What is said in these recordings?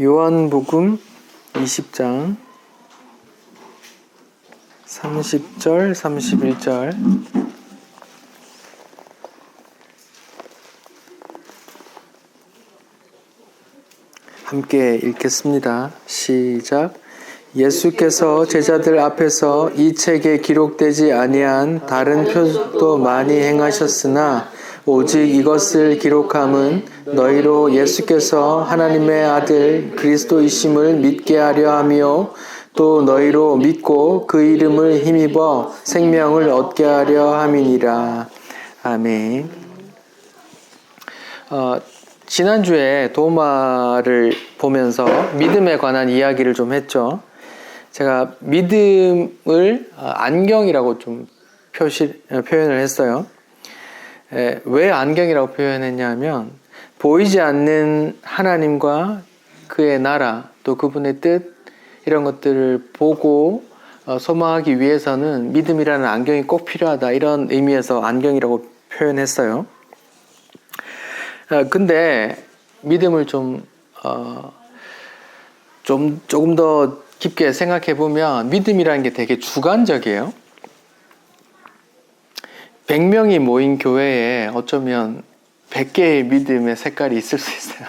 요한복음 20장 30절, 31절 함께 읽겠습니다. 시작. 예수께서 제자들 앞에서 이 책에 기록되지 아니한 다른 표적도 많이 행하셨으나 오직 이것을 기록함은 너희로 예수께서 하나님의 아들 그리스도이심을 믿게 하려 하며 또 너희로 믿고 그 이름을 힘입어 생명을 얻게 하려 함이니라. 아멘. 지난주에 도마를 보면서 믿음에 관한 이야기를 좀 했죠. 제가 믿음을 안경이라고 좀 표현을 했어요. 왜 안경이라고 표현했냐면 보이지 않는 하나님과 그의 나라 또 그분의 뜻 이런 것들을 보고 소망하기 위해서는 믿음이라는 안경이 꼭 필요하다, 이런 의미에서 안경이라고 표현했어요. 근데 믿음을 조금 더 깊게 생각해 보면 믿음이라는 게 되게 주관적이에요. 100명이 모인 교회에 어쩌면 100개의 믿음의 색깔이 있을 수 있어요.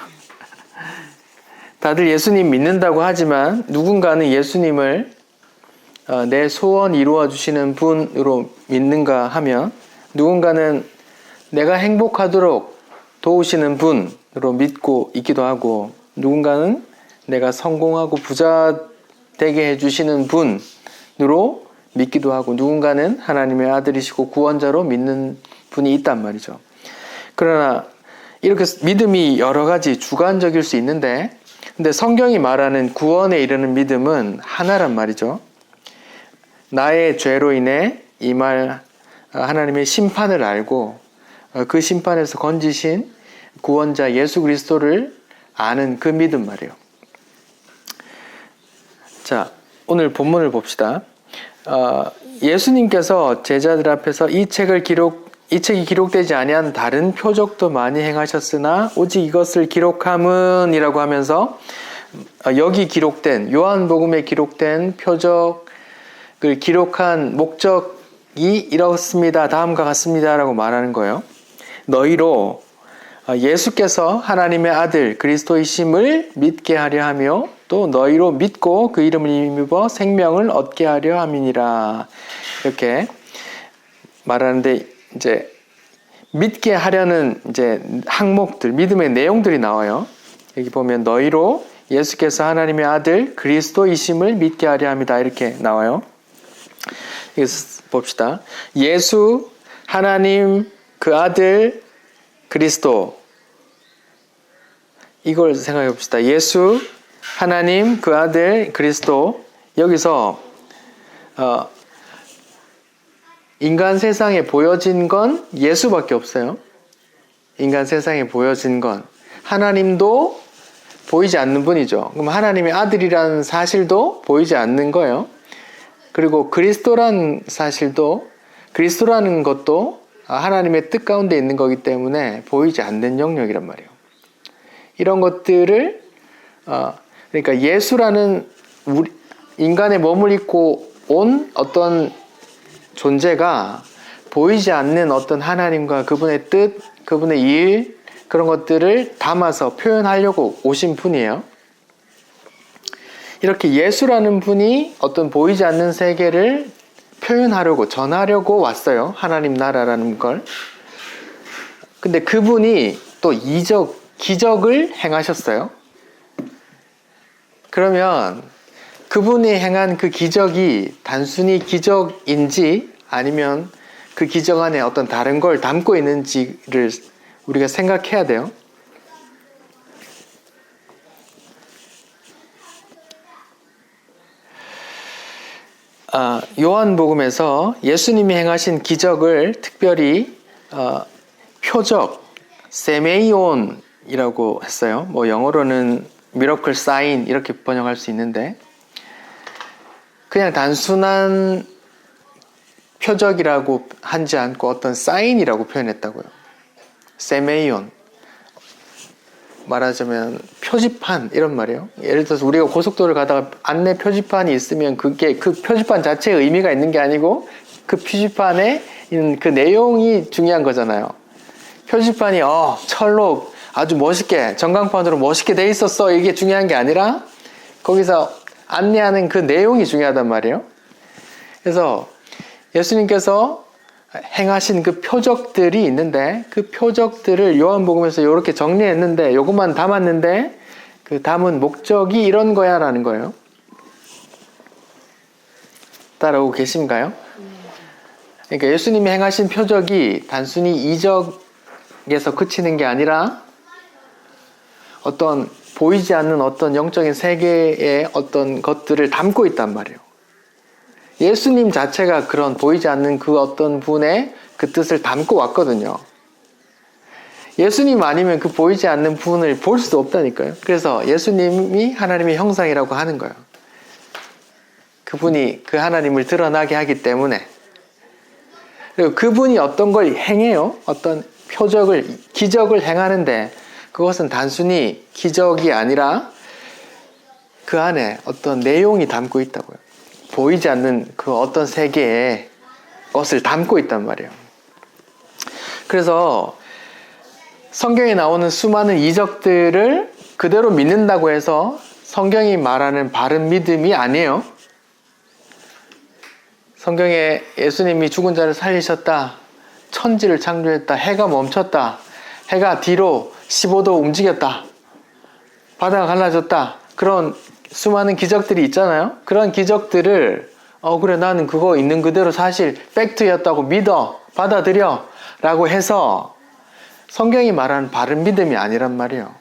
다들 예수님 믿는다고 하지만 누군가는 예수님을 내 소원 이루어 주시는 분으로 믿는가 하면 누군가는 내가 행복하도록 도우시는 분으로 믿고 있기도 하고 누군가는 내가 성공하고 부자 되게 해주시는 분으로 믿기도 하고 누군가는 하나님의 아들이시고 구원자로 믿는 분이 있단 말이죠. 그러나 이렇게 믿음이 여러 가지 주관적일 수 있는데 근데 성경이 말하는 구원에 이르는 믿음은 하나란 말이죠. 나의 죄로 인해 임할 하나님의 심판을 알고 그 심판에서 건지신 구원자 예수 그리스도를 아는 그 믿음 말이에요. 자, 오늘 본문을 봅시다. 예수님께서 제자들 앞에서 이 책이 기록되지 아니한 다른 표적도 많이 행하셨으나 오직 이것을 기록함은 이라고 하면서 여기 기록된 요한복음에 기록된 표적을 기록한 목적이 이렇습니다. 다음과 같습니다. 라고 말하는 거예요. 너희로 예수께서 하나님의 아들 그리스도이심을 믿게 하려 하며 또 너희로 믿고 그 이름을 힘입어 생명을 얻게 하려 함이니라. 이렇게 말하는데 이제 믿게 하려는 이제 항목들, 믿음의 내용들이 나와요. 여기 보면 너희로 예수께서 하나님의 아들 그리스도이심을 믿게 하려 합니다. 이렇게 나와요. 여기서 봅시다. 예수 하나님 그 아들 그리스도, 이걸 생각해 봅시다. 예수 하나님 그 아들 그리스도. 여기서 인간 세상에 보여진 건 예수밖에 없어요. 인간 세상에 보여진 건 하나님도 보이지 않는 분이죠. 그럼 하나님의 아들이라는 사실도 보이지 않는 거예요. 그리고 그리스도라는 사실도, 그리스도라는 것도 하나님의 뜻 가운데 있는 거기 때문에 보이지 않는 영역이란 말이에요. 이런 것들을 그러니까 예수라는 인간의 몸을 입고 온 어떤 존재가 보이지 않는 어떤 하나님과 그분의 뜻, 그분의 일, 그런 것들을 담아서 표현하려고 오신 분이에요. 이렇게 예수라는 분이 어떤 보이지 않는 세계를 표현하려고, 전하려고 왔어요. 하나님 나라라는 걸. 근데 그분이 또 기적을 행하셨어요. 그러면 그분이 행한 그 기적이 단순히 기적인지 아니면 그 기적 안에 어떤 다른 걸 담고 있는지를 우리가 생각해야 돼요. 요한복음에서 예수님이 행하신 기적을 특별히 표적, 세메이온이라고 했어요. 뭐 영어로는 미러클 사인 이렇게 번역할 수 있는데 그냥 단순한 표적이라고 하지 않고 어떤 사인이라고 표현했다고요. 세메이온, 말하자면 표지판 이런 말이에요. 예를 들어서 우리가 고속도로를 가다가 안내 표지판이 있으면 그게 그 표지판 자체에 의미가 있는 게 아니고 그 표지판에 있는 그 내용이 중요한 거잖아요. 표지판이 철로 아주 멋있게 전광판으로 멋있게 돼 있었어 이게 중요한 게 아니라 거기서 안내하는 그 내용이 중요하단 말이에요. 그래서 예수님께서 행하신 그 표적들이 있는데 그 표적들을 요한복음에서 이렇게 정리했는데 요것만 담았는데 그 담은 목적이 이런 거야 라는 거예요. 따라오고 계신가요? 그러니까 예수님이 행하신 표적이 단순히 이적에서 그치는 게 아니라 어떤 보이지 않는 어떤 영적인 세계의 어떤 것들을 담고 있단 말이에요. 예수님 자체가 그런 보이지 않는 그 어떤 분의 그 뜻을 담고 왔거든요. 예수님 아니면 그 보이지 않는 분을 볼 수 없다니까요. 그래서 예수님이 하나님의 형상이라고 하는 거예요. 그분이 그 하나님을 드러나게 하기 때문에. 그리고 그분이 어떤 걸 행해요. 어떤 표적을, 기적을 행하는데 그것은 단순히 기적이 아니라 그 안에 어떤 내용이 담고 있다고요. 보이지 않는 그 어떤 세계의 것을 담고 있단 말이에요. 그래서 성경에 나오는 수많은 이적들을 그대로 믿는다고 해서 성경이 말하는 바른 믿음이 아니에요. 성경에 예수님이 죽은 자를 살리셨다, 천지를 창조했다, 해가 멈췄다, 해가 뒤로 15도 움직였다, 바다가 갈라졌다, 그런 수많은 기적들이 있잖아요. 그런 기적들을 그래 나는 그거 있는 그대로 사실 팩트였다고 믿어, 받아들여 라고 해서 성경이 말하는 바른 믿음이 아니란 말이에요.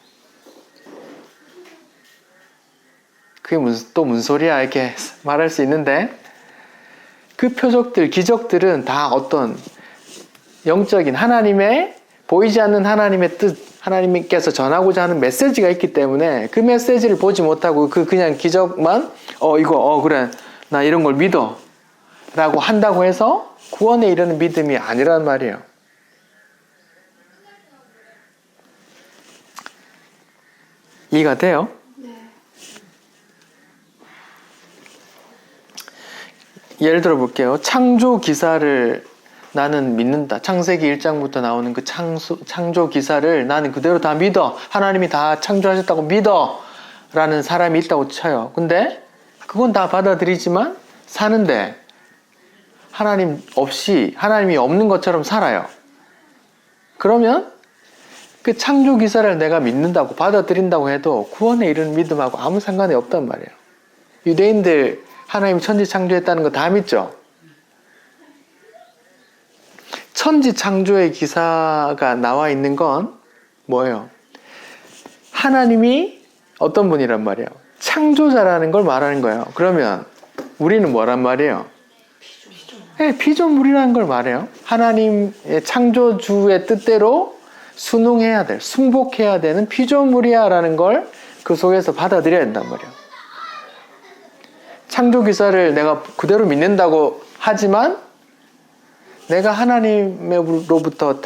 그게 또 무슨 소리야 이렇게 말할 수 있는데 그 표적들, 기적들은 다 어떤 영적인 하나님의 보이지 않는 하나님의 뜻, 하나님께서 전하고자 하는 메시지가 있기 때문에 그 메시지를 보지 못하고 그냥 기적만 그래 나 이런 걸 믿어 라고 한다고 해서 구원에 이르는 믿음이 아니란 말이에요. 이해가 돼요? 네. 예를 들어 볼게요. 창조 기사를 나는 믿는다. 창세기 1장부터 나오는 그 창조 기사를 나는 그대로 다 믿어. 하나님이 다 창조하셨다고 믿어. 라는 사람이 있다고 쳐요. 근데 그건 다 받아들이지만 사는데 하나님 없이 하나님이 없는 것처럼 살아요. 그러면 그 창조 기사를 내가 믿는다고 받아들인다고 해도 구원에 이르는 믿음하고 아무 상관이 없단 말이에요. 유대인들 하나님 천지 창조했다는 거 다 믿죠? 천지 창조의 기사가 나와 있는 건 뭐예요? 하나님이 어떤 분이란 말이에요? 창조자라는 걸 말하는 거예요. 그러면 우리는 뭐란 말이에요? 네, 피조물이라는 걸 말해요. 하나님의 창조주의 뜻대로 순응해야 될, 순복해야 되는 피조물이야 라는 걸 그 속에서 받아들여야 된단 말이에요. 창조 기사를 내가 그대로 믿는다고 하지만 내가 하나님으로부터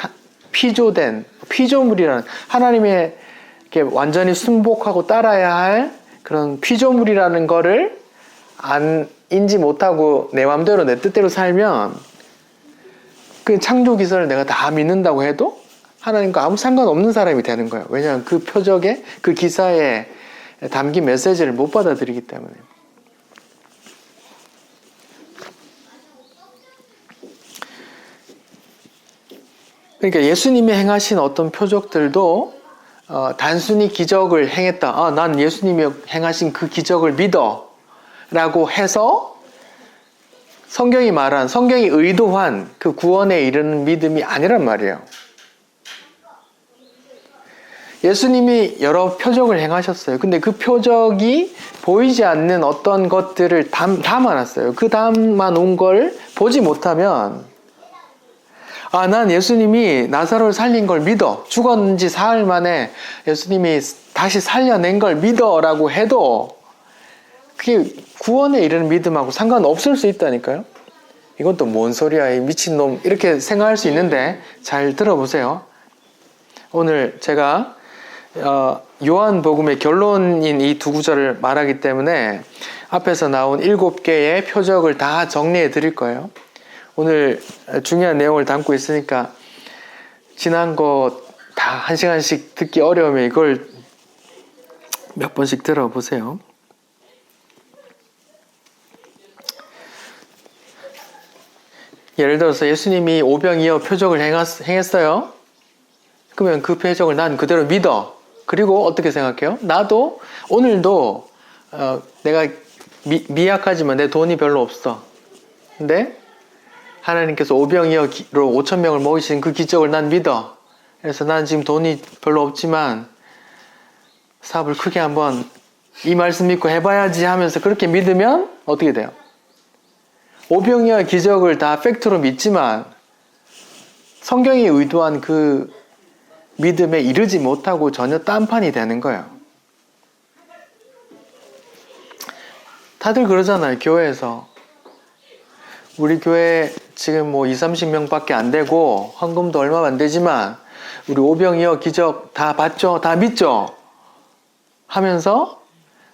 피조된 피조물이라는 하나님의 이렇게 완전히 순복하고 따라야 할 그런 피조물이라는 거를 인지 못하고 내 마음대로 내 뜻대로 살면 그 창조 기사를 내가 다 믿는다고 해도 하나님과 아무 상관없는 사람이 되는 거예요. 왜냐하면 그 표적에 그 기사에 담긴 메시지를 못 받아들이기 때문에. 그러니까 예수님이 행하신 어떤 표적들도 단순히 기적을 행했다. 난 예수님이 행하신 그 기적을 믿어 라고 해서 성경이 의도한 그 구원에 이르는 믿음이 아니란 말이에요. 예수님이 여러 표적을 행하셨어요. 근데 그 표적이 보이지 않는 어떤 것들을 담아놨어요. 그 담아놓은 걸 보지 못하면 난 예수님이 나사로를 살린 걸 믿어. 죽었는 지 사흘 만에 예수님이 다시 살려낸 걸 믿어 라고 해도 그게 구원에 이르는 믿음하고 상관없을 수 있다니까요. 이건 또 뭔 소리야 이 미친놈 이렇게 생각할 수 있는데 잘 들어보세요. 오늘 제가 요한복음의 결론인 이 두 구절을 말하기 때문에 앞에서 나온 7개의 표적을 다 정리해 드릴 거예요. 오늘 중요한 내용을 담고 있으니까 지난 거 다 1시간씩 듣기 어려우면 이걸 몇 번씩 들어보세요. 예를 들어서 예수님이 오병이어 표적을 행했어요. 그러면 그 표적을 난 그대로 믿어. 그리고 어떻게 생각해요? 나도 오늘도 내가 미약하지만 내 돈이 별로 없어. 근데 하나님께서 오병이어로 5,000명을 먹이신 그 기적을 난 믿어. 그래서 난 지금 돈이 별로 없지만 사업을 크게 한번 이 말씀 믿고 해봐야지 하면서 그렇게 믿으면 어떻게 돼요? 오병이어 기적을 다 팩트로 믿지만 성경이 의도한 그 믿음에 이르지 못하고 전혀 딴판이 되는 거예요. 다들 그러잖아요. 교회에서 우리 교회 지금 뭐 20-30명밖에 안 되고 헌금도 얼마 안 되지만 우리 오병이어 기적 다 봤죠? 다 믿죠? 하면서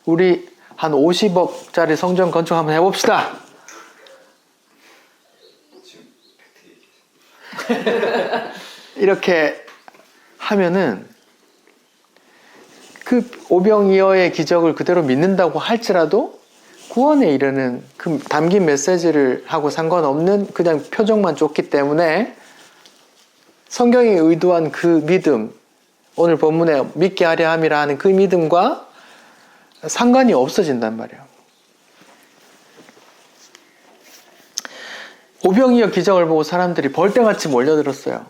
우리 한 50억짜리 성전 건축 한번 해봅시다. 이렇게 하면은 그 오병이어의 기적을 그대로 믿는다고 할지라도 구원에 이르는 그 담긴 메시지를 하고 상관없는 그냥 표정만 쫓기 때문에 성경이 의도한 그 믿음, 오늘 본문에 믿게 하려 함이라 하는 그 믿음과 상관이 없어진단 말이에요. 오병이어 기적을 보고 사람들이 벌떼같이 몰려들었어요.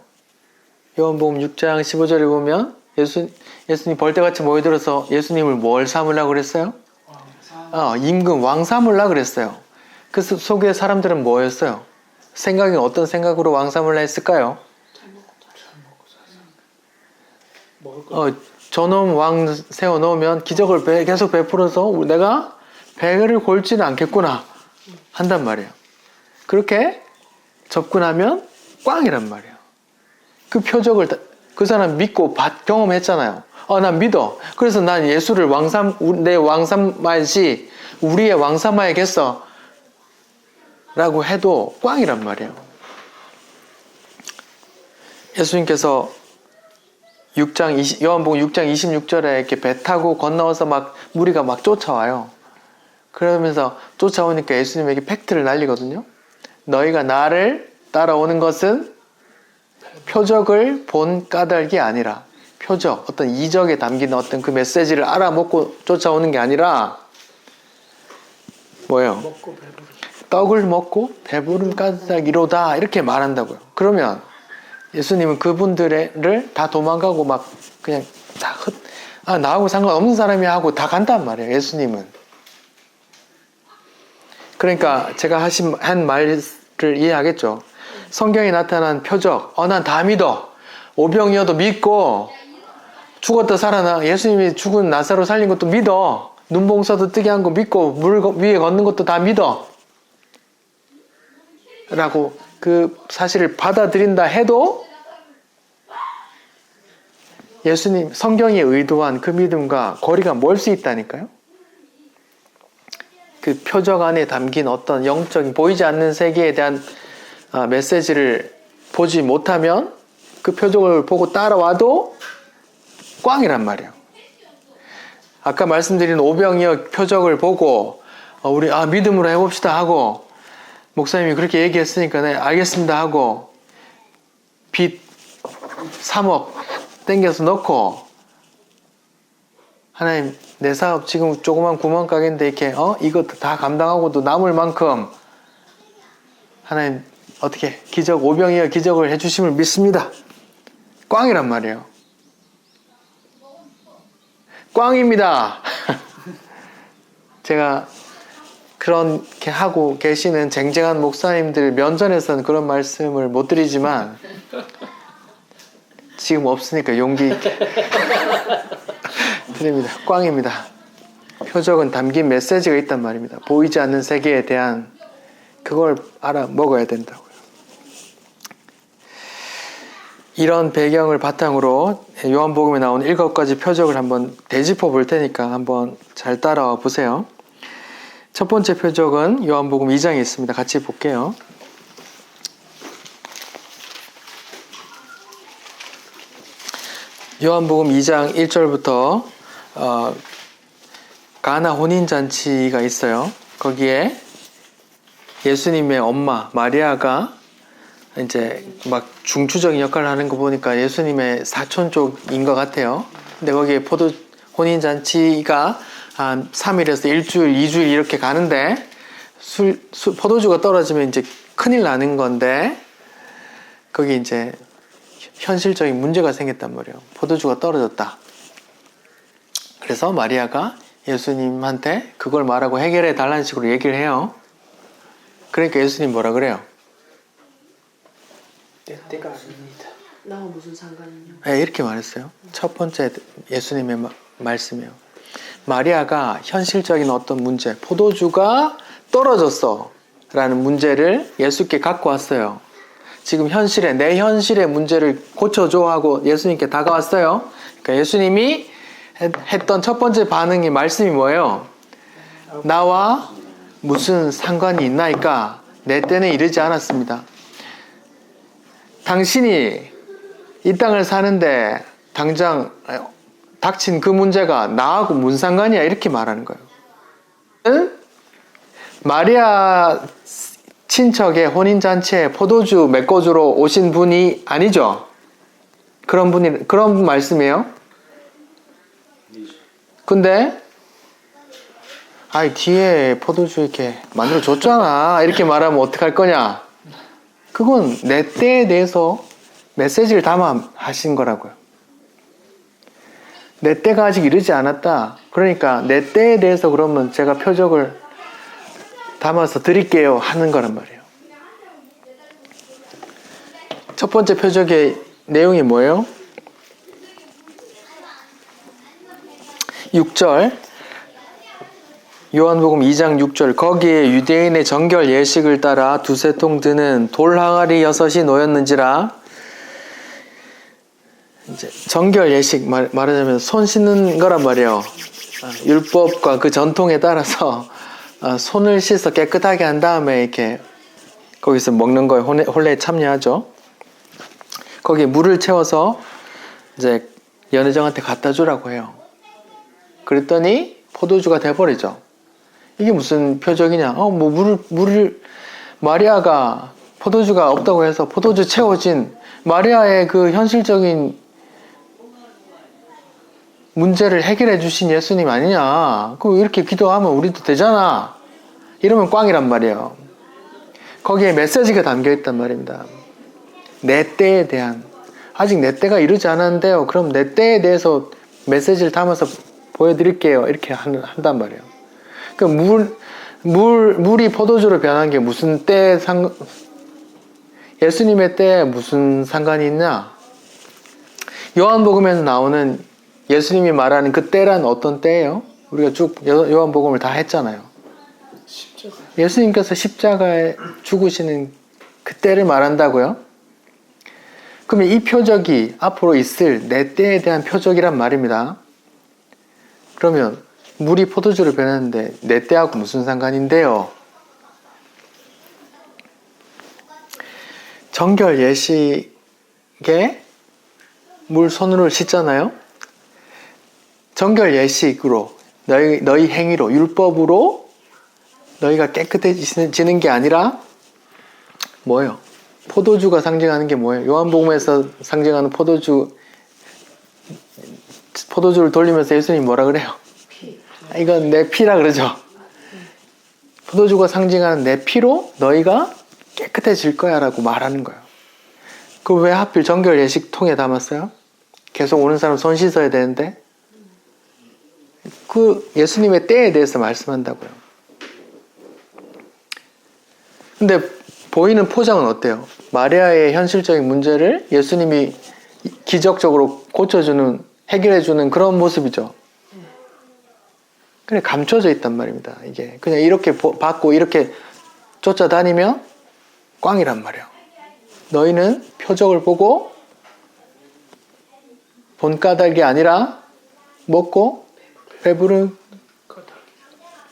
요한복음 6장 15절에 보면 예수님 벌떼같이 모여들어서 예수님을 뭘 삼으려고 그랬어요? 임금 왕 삼으려고 그랬어요. 그 속에 사람들은 뭐였어요? 생각이 어떤 생각으로 왕 삼으려 했을까요? 저놈 왕 세워놓으면 기적을 계속 베풀어서 내가 배를 골지는 않겠구나 한단 말이에요. 그렇게 접근하면 꽝이란 말이에요. 그 표적을 그 사람 믿고 경험했잖아요. 난 믿어. 그래서 난 예수를 내 왕 삼아야지, 우리의 왕 삼아야겠어 라고 해도 꽝이란 말이에요. 예수님께서 요한복음 6장 26절에 이렇게 배 타고 건너와서 막 무리가 막 쫓아와요. 그러면서 쫓아오니까 예수님에게 팩트를 날리거든요. 너희가 나를 따라오는 것은 표적을 본 까닭이 아니라, 표적, 어떤 이적에 담긴 어떤 그 메시지를 알아먹고 쫓아오는 게 아니라 뭐예요? 떡을 먹고 배부름 까닭이로다 이렇게 말한다고요. 그러면 예수님은 그분들을 다 도망가고 막 그냥 다 나하고 상관없는 사람이 하고 다 간단 말이에요. 예수님은. 그러니까 제가 한 말을 이해하겠죠. 성경에 나타난 표적, 난 다 믿어. 오병이어도 믿고, 죽었다 살아나, 예수님이 죽은 나사로 살린 것도 믿어. 눈봉사도 뜨게 한 거 믿고, 물 위에 걷는 것도 다 믿어. 라고 그 사실을 받아들인다 해도 예수님, 성경이 의도한 그 믿음과 거리가 멀 수 있다니까요. 그 표적 안에 담긴 어떤 영적인 보이지 않는 세계에 대한 메시지를 보지 못하면 그 표적을 보고 따라와도 꽝이란 말이에요. 아까 말씀드린 오병이어 표적을 보고 우리 믿음으로 해봅시다 하고 목사님이 그렇게 얘기했으니까 네 알겠습니다 하고 빚 3억 땡겨서 넣고 하나님 내 사업 지금 조그만 구멍가게인데 이렇게 이것도 다 감당하고도 남을 만큼 하나님 어떻게 오병이어 기적을 해주심을 믿습니다. 꽝이란 말이에요. 꽝입니다. 제가 그렇게 하고 계시는 쟁쟁한 목사님들 면전에서는 그런 말씀을 못 드리지만 지금 없으니까 용기 있게 드립니다. 꽝입니다. 표적은 담긴 메시지가 있단 말입니다. 보이지 않는 세계에 대한 그걸 알아 먹어야 된다고요. 이런 배경을 바탕으로 요한복음에 나온 7가지 표적을 한번 되짚어 볼 테니까 한번 잘 따라와 보세요. 첫 번째 표적은 요한복음 2장에 있습니다. 같이 볼게요. 요한복음 2장 1절부터 가나 혼인잔치가 있어요. 거기에 예수님의 엄마 마리아가 이제 막 중추적인 역할을 하는 거 보니까 예수님의 사촌 쪽인 것 같아요. 근데 거기에 혼인잔치가 한 3일에서 일주일, 2주일 이렇게 가는데 포도주가 떨어지면 이제 큰일 나는 건데 거기 이제 현실적인 문제가 생겼단 말이에요. 포도주가 떨어졌다. 그래서 마리아가 예수님한테 그걸 말하고 해결해 달라는 식으로 얘기를 해요. 그러니까 예수님 뭐라 그래요? 내 때가 아닙니다. 나와 무슨 상관이냐? 네, 이렇게 말했어요. 첫 번째 예수님의 말씀이에요. 마리아가 현실적인 어떤 문제, 포도주가 떨어졌어 라는 문제를 예수께 갖고 왔어요. 지금 내 현실의 문제를 고쳐줘 하고 예수님께 다가왔어요. 그러니까 예수님이 했던 첫 번째 반응이 말씀이 뭐예요? 나와 무슨 상관이 있나이까? 내 때는 이르지 않았습니다. 당신이 이 땅을 사는데 당장 닥친 그 문제가 나하고 무슨 상관이야? 이렇게 말하는 거예요. 마리아 친척의 혼인잔치에 포도주 메꿔주러 오신 분이 아니죠? 그런 말씀이에요? 근데 뒤에 포도주 이렇게 만들어 줬잖아. 이렇게 말하면 어떡할 거냐? 그건 내 때에 대해서 메시지를 담아 하신 거라고요. 내 때가 아직 이르지 않았다. 그러니까 내 때에 대해서 그러면 제가 표적을 담아서 드릴게요 하는 거란 말이에요. 첫 번째 표적의 내용이 뭐예요? 6절 요한복음 2장 6절 거기에 유대인의 정결 예식을 따라 두세 통 드는 돌 항아리 6이 놓였는지라. 이제 정결 예식 말하자면 손 씻는 거란 말이에요. 율법과 그 전통에 따라서 손을 씻어 깨끗하게 한 다음에 이렇게 거기서 먹는 거에 혼례에 참여하죠. 거기에 물을 채워서 이제 연회장한테 갖다 주라고 해요. 그랬더니 포도주가 돼버리죠. 이게 무슨 표적이냐? 마리아가 포도주가 없다고 해서 포도주 채워진 마리아의 그 현실적인 문제를 해결해 주신 예수님 아니냐? 그럼 이렇게 기도하면 우리도 되잖아. 이러면 꽝이란 말이에요. 거기에 메시지가 담겨 있단 말입니다. 내 때에 대한, 아직 내 때가 이르지 않았는데요. 그럼 내 때에 대해서 메시지를 담아서 보여드릴게요. 이렇게 한단 말이에요. 그 물이 포도주로 변한 게 무슨 예수님의 때에 무슨 상관이 있냐? 요한복음에서 나오는 예수님이 말하는 그 때란 어떤 때예요? 우리가 쭉 요한복음을 다 했잖아요. 십자가. 예수님께서 십자가에 죽으시는 그 때를 말한다고요? 그러면 이 표적이 앞으로 있을 내 때에 대한 표적이란 말입니다. 그러면 물이 포도주로 변했는데 내 때하고 무슨 상관인데요? 정결 예식에 물 손으로 씻잖아요. 정결 예식으로 너희 행위로 율법으로 너희가 깨끗해지는 게 아니라 뭐예요? 포도주가 상징하는 게 뭐예요? 요한복음에서 상징하는 포도주를 돌리면서 예수님이 뭐라 그래요? 이건 내 피라 그러죠. 포도주가 상징하는 내 피로 너희가 깨끗해질 거야 라고 말하는 거예요. 그 왜 하필 정결 예식통에 담았어요? 계속 오는 사람 손 씻어야 되는데 그 예수님의 때에 대해서 말씀한다고요. 근데 보이는 포장은 어때요? 마리아의 현실적인 문제를 예수님이 기적적으로 고쳐주는, 해결해주는 그런 모습이죠. 그냥 감춰져 있단 말입니다. 이게 그냥 이렇게 받고 이렇게 쫓아다니면 꽝이란 말이에요. 너희는 표적을 보고 본까닭이 아니라 먹고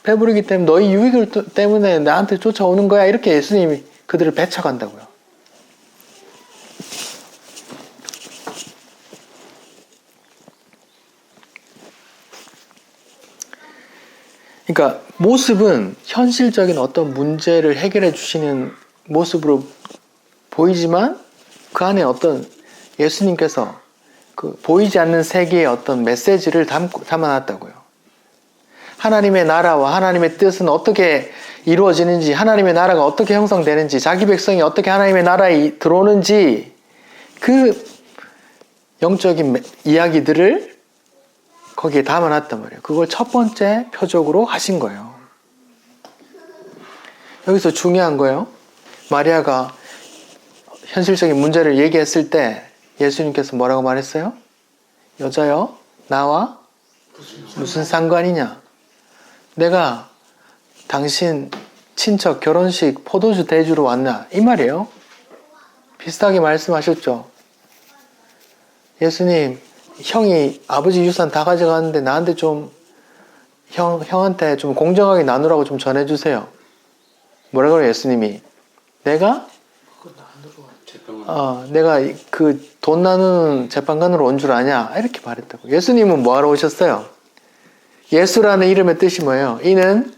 배부르기 때문에 너희 유익을 때문에 나한테 쫓아오는 거야. 이렇게 예수님이 그들을 배척한다고요. 그러니까 모습은 현실적인 어떤 문제를 해결해 주시는 모습으로 보이지만 그 안에 어떤 예수님께서 그 보이지 않는 세계의 어떤 메시지를 담아놨다고요. 하나님의 나라와 하나님의 뜻은 어떻게 이루어지는지, 하나님의 나라가 어떻게 형성되는지, 자기 백성이 어떻게 하나님의 나라에 들어오는지 그 영적인 이야기들을 거기에 담아놨단 말이에요. 그걸 첫 번째 표적으로 하신 거예요. 여기서 중요한 거예요. 마리아가 현실적인 문제를 얘기했을 때 예수님께서 뭐라고 말했어요? 여자여, 나와 무슨 상관이냐? 내가 당신 친척 결혼식 포도주 대주러 왔나? 이 말이에요. 비슷하게 말씀하셨죠. 예수님, 형이 아버지 유산 다 가져갔는데 나한테 좀 형한테 좀 공정하게 나누라고 좀 전해주세요. 뭐라 그래요, 예수님이? 내가 그 돈 나누는 재판관으로 온 줄 아냐? 이렇게 말했다고. 예수님은 뭐하러 오셨어요? 예수라는 이름의 뜻이 뭐예요? 이는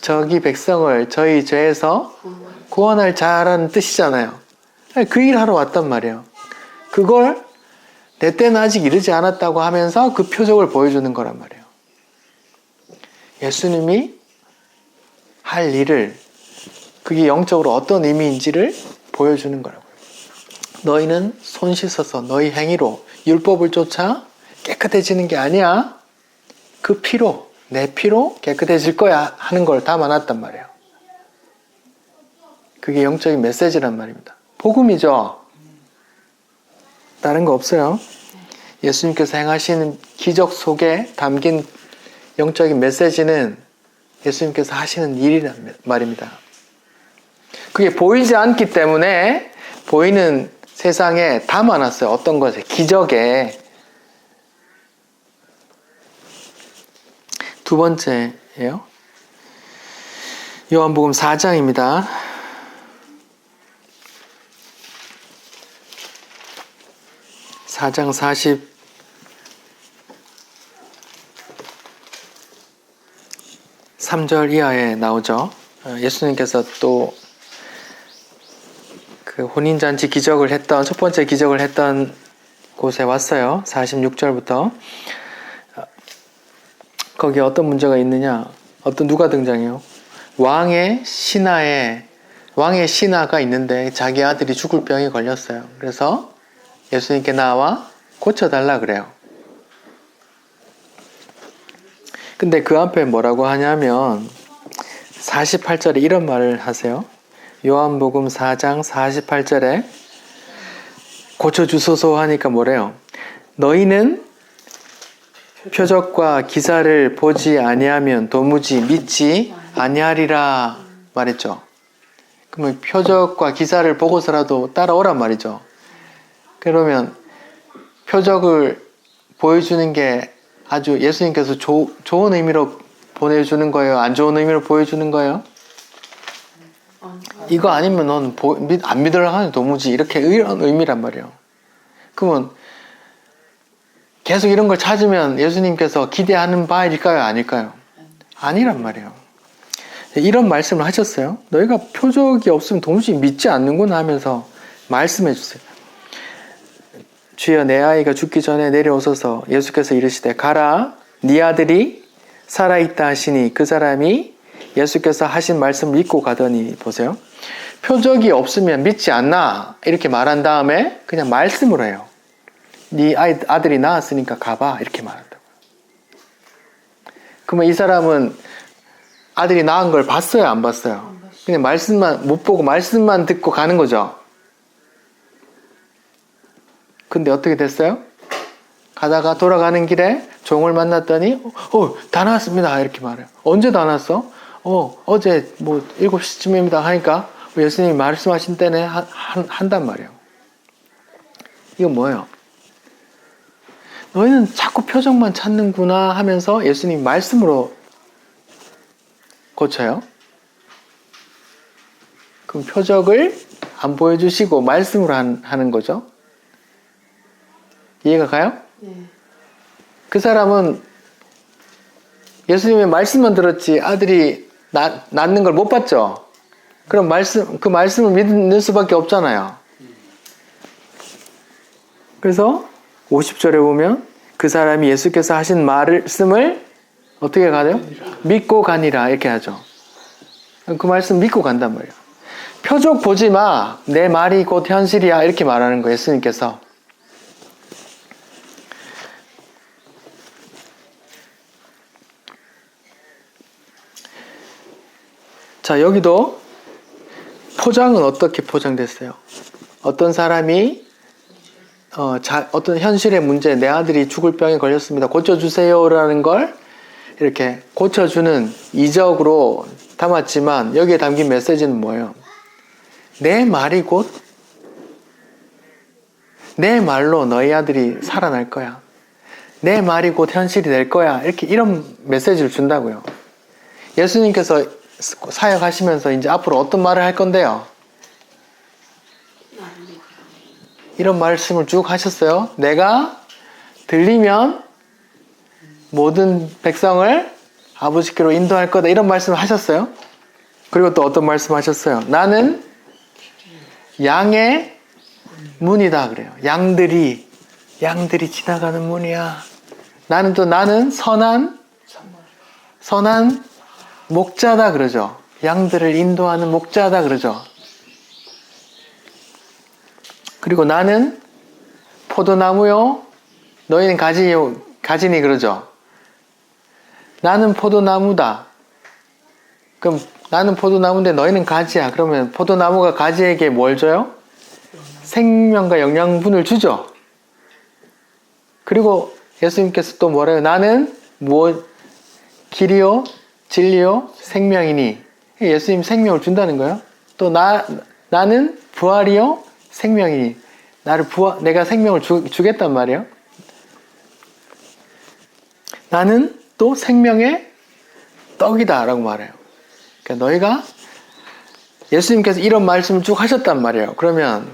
저기 백성을 저희 죄에서 구원할 자라는 뜻이잖아요. 그 일 하러 왔단 말이에요. 그걸 내 때는 아직 이르지 않았다고 하면서 그 표적을 보여주는 거란 말이에요. 예수님이 할 일을 그게 영적으로 어떤 의미인지를 보여주는 거라고요. 너희는 손 씻어서 너희 행위로 율법을 쫓아 깨끗해지는 게 아니야. 그 피로, 내 피로 깨끗해질 거야 하는 걸 담아놨단 말이에요. 그게 영적인 메시지란 말입니다. 복음이죠. 다른 거 없어요. 예수님께서 행하시는 기적 속에 담긴 영적인 메시지는 예수님께서 하시는 일이란 말입니다. 그게 보이지 않기 때문에 보이는 세상에 담아놨어요. 어떤 것에, 기적에. 두 번째예요. 요한복음 4장입니다. 4장 43절 이하에 나오죠. 예수님께서 또 그 혼인잔치 기적을 했던, 첫 번째 기적을 했던 곳에 왔어요. 46절부터. 거기에 어떤 문제가 있느냐? 누가 등장해요? 왕의 신하가 있는데 자기 아들이 죽을 병이 걸렸어요. 그래서 예수님께 나와 고쳐달라 그래요. 근데 그 앞에 뭐라고 하냐면 48절에 이런 말을 하세요. 요한복음 4장 48절에 고쳐주소서 하니까 뭐래요? 너희는 표적과 기사를 보지 아니하면 도무지 믿지 아니하리라 말했죠. 그러면 표적과 기사를 보고서라도 따라오란 말이죠. 그러면 표적을 보여주는 게 아주 예수님께서 좋은 의미로 보내주는 거예요? 안 좋은 의미로 보여주는 거예요? 이거 아니면 넌 안 믿으려 하는 도무지 이렇게 이런 의미란 말이에요. 그러면 계속 이런 걸 찾으면 예수님께서 기대하는 바일까요? 아닐까요? 아니란 말이에요. 이런 말씀을 하셨어요. 너희가 표적이 없으면 도무지 믿지 않는구나 하면서 말씀해 주세요. 주여 내 아이가 죽기 전에 내려오소서. 예수께서 이르시되 가라 네 아들이 살아있다 하시니 그 사람이 예수께서 하신 말씀 믿고 가더니 보세요. 표적이 없으면 믿지 않나 이렇게 말한 다음에 그냥 말씀으로 해요. 네 아들이 낳았으니까 가봐 이렇게 말한다고요. 그러면 이 사람은 아들이 낳은 걸 봤어요? 안 봤어요? 그냥 말씀만 못 보고 말씀만 듣고 가는 거죠. 근데 어떻게 됐어요? 가다가 돌아가는 길에 종을 만났더니 다 나왔습니다 이렇게 말해요. 언제 다 나왔어? 어제 7시쯤입니다 하니까 예수님이 말씀하신 때는 한단 말이에요. 이건 뭐예요? 너희는 자꾸 표적만 찾는구나 하면서 예수님 말씀으로 고쳐요. 그럼 표적을 안 보여주시고 말씀으로 하는 거죠. 이해가 가요? 네. 그 사람은 예수님의 말씀만 들었지 아들이 낳는 걸 못 봤죠. 그럼 그 말씀을 믿을 수밖에 없잖아요. 그래서 50절에 보면 그 사람이 예수께서 하신 말씀을 어떻게 가요? 믿고 가니라 이렇게 하죠. 그 말씀 믿고 간단 말이에요. 표적 보지 마. 내 말이 곧 현실이야. 이렇게 말하는 거예요. 예수님께서. 자, 여기도 포장은 어떻게 포장됐어요? 어떤 사람이 어떤 현실의 문제, 내 아들이 죽을 병에 걸렸습니다. 고쳐주세요라는 걸 이렇게 고쳐주는 이적으로 담았지만 여기에 담긴 메시지는 뭐예요? 내 말이 곧 내 말로 너희 아들이 살아날 거야. 내 말이 곧 현실이 될 거야. 이렇게 이런 메시지를 준다고요. 예수님께서 사역하시면서 이제 앞으로 어떤 말을 할 건데요? 이런 말씀을 쭉 하셨어요. 내가 들리면 모든 백성을 아버지께로 인도할 거다. 이런 말씀을 하셨어요. 그리고 또 어떤 말씀 하셨어요? 나는 양의 문이다 그래요. 양들이 지나가는 문이야. 나는 선한 목자다 그러죠. 양들을 인도하는 목자다 그러죠. 그리고 나는 포도나무요, 너희는 가지니 그러죠. 나는 포도나무다. 그럼 나는 포도나무인데 너희는 가지야. 그러면 포도나무가 가지에게 뭘 줘요? 생명과 영양분을 주죠. 그리고 예수님께서 또 뭐래요? 나는 길이요, 진리요, 생명이니. 예수님 생명을 준다는 거예요. 또 나는 부활이요, 생명이니. 내가 생명을 주겠단 말이에요. 나는 또 생명의 떡이다 라고 말해요. 그러니까 너희가 예수님께서 이런 말씀을 쭉 하셨단 말이에요. 그러면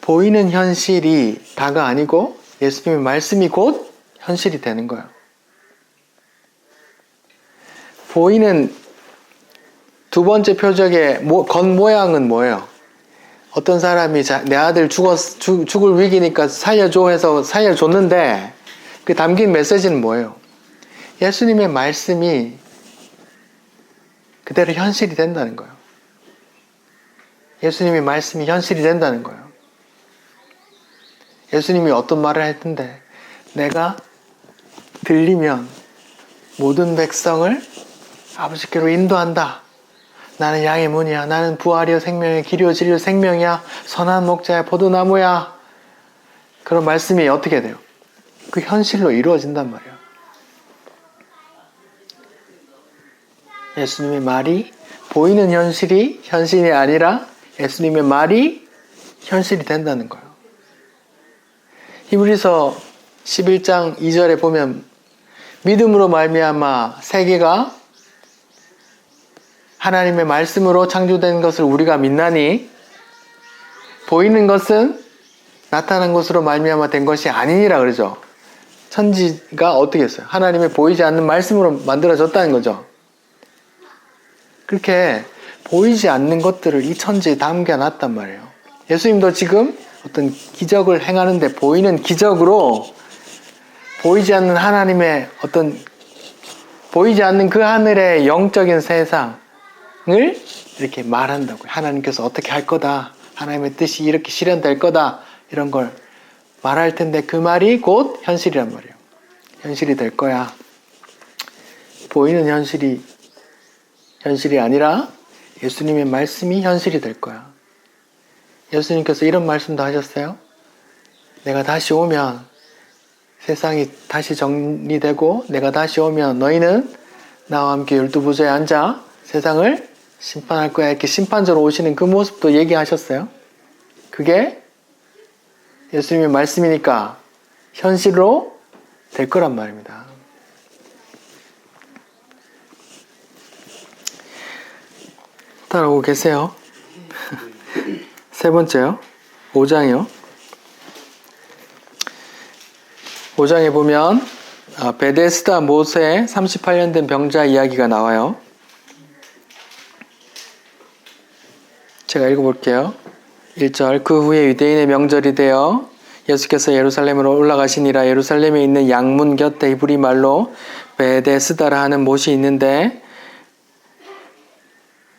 보이는 현실이 다가 아니고 예수님의 말씀이 곧 현실이 되는 거예요. 보이는 두 번째 표적의 겉모양은 뭐예요? 어떤 사람이 내 아들 죽을 위기니까 살려줘 해서 살려줬는데 그 담긴 메시지는 뭐예요? 예수님의 말씀이 그대로 현실이 된다는 거예요. 예수님의 말씀이 현실이 된다는 거예요. 예수님이 어떤 말을 했는데 내가 들리면 모든 백성을 아버지께로 인도한다. 나는 양의 문이야. 나는 부활이요 생명이야. 길이요 진리요 생명이야. 선한 목자야. 포도나무야. 그런 말씀이 어떻게 돼요? 그 현실로 이루어진단 말이에요. 예수님의 말이 보이는 현실이 현실이 아니라 예수님의 말이 현실이 된다는 거예요. 히브리서 11장 2절에 보면 믿음으로 말미암아 세계가 하나님의 말씀으로 창조된 것을 우리가 믿나니 보이는 것은 나타난 것으로 말미암아 된 것이 아니니라 그러죠. 천지가 어떻게 했어요? 하나님의 보이지 않는 말씀으로 만들어졌다는 거죠. 그렇게 보이지 않는 것들을 이 천지에 담겨놨단 말이에요. 예수님도 지금 어떤 기적을 행하는데 보이는 기적으로 보이지 않는 하나님의 보이지 않는 그 하늘의 영적인 세상을 이렇게 말한다고요. 하나님께서 어떻게 할 거다. 하나님의 뜻이 이렇게 실현될 거다. 이런 걸 말할 텐데 그 말이 곧 현실이란 말이에요. 현실이 될 거야. 보이는 현실이 아니라 예수님의 말씀이 현실이 될 거야. 예수님께서 이런 말씀도 하셨어요. 내가 다시 오면 세상이 다시 정리되고 내가 다시 오면 너희는 나와 함께 12부조에 앉아 세상을 심판할 거야. 이렇게 심판자로 오시는 그 모습도 얘기하셨어요. 그게 예수님의 말씀이니까 현실로 될 거란 말입니다. 따라오고 계세요? 세 번째요. 5장이요. 5장에 보면 베데스다 못에 38년 된 병자 이야기가 나와요. 제가 읽어볼게요. 1절 그 후에 유대인의 명절이 되어 예수께서 예루살렘으로 올라가시니라. 예루살렘에 있는 양문 곁에 히브리 말로 베데스다라 하는 못이 있는데,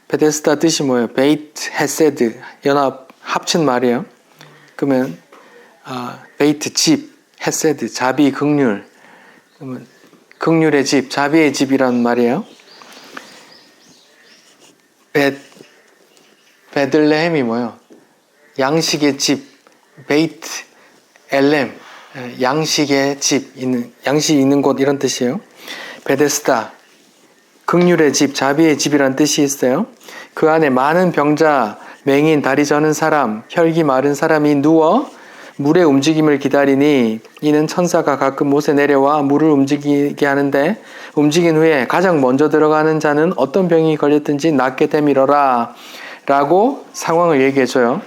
베데스다 뜻이 뭐예요? 베이트 헤세드, 연합 합친 말이에요. 그러면 베이트 집, 헤세드 자비 긍휼, 그러면 긍휼의 집, 자비의 집이라는 말이에요. 베들레헴이 뭐예요? 양식의 집, 베이트 엘렘, 양식의 집 있는, 양식이 있는 곳, 이런 뜻이에요. 베데스다 긍휼의 집, 자비의 집이란 뜻이 있어요. 그 안에 많은 병자, 맹인, 다리 저는 사람, 혈기 마른 사람이 누워 물의 움직임을 기다리니, 이는 천사가 가끔 못에 내려와 물을 움직이게 하는데, 움직인 후에 가장 먼저 들어가는 자는 어떤 병이 걸렸든지 낫게 되밀어라 라고 상황을 얘기해줘요.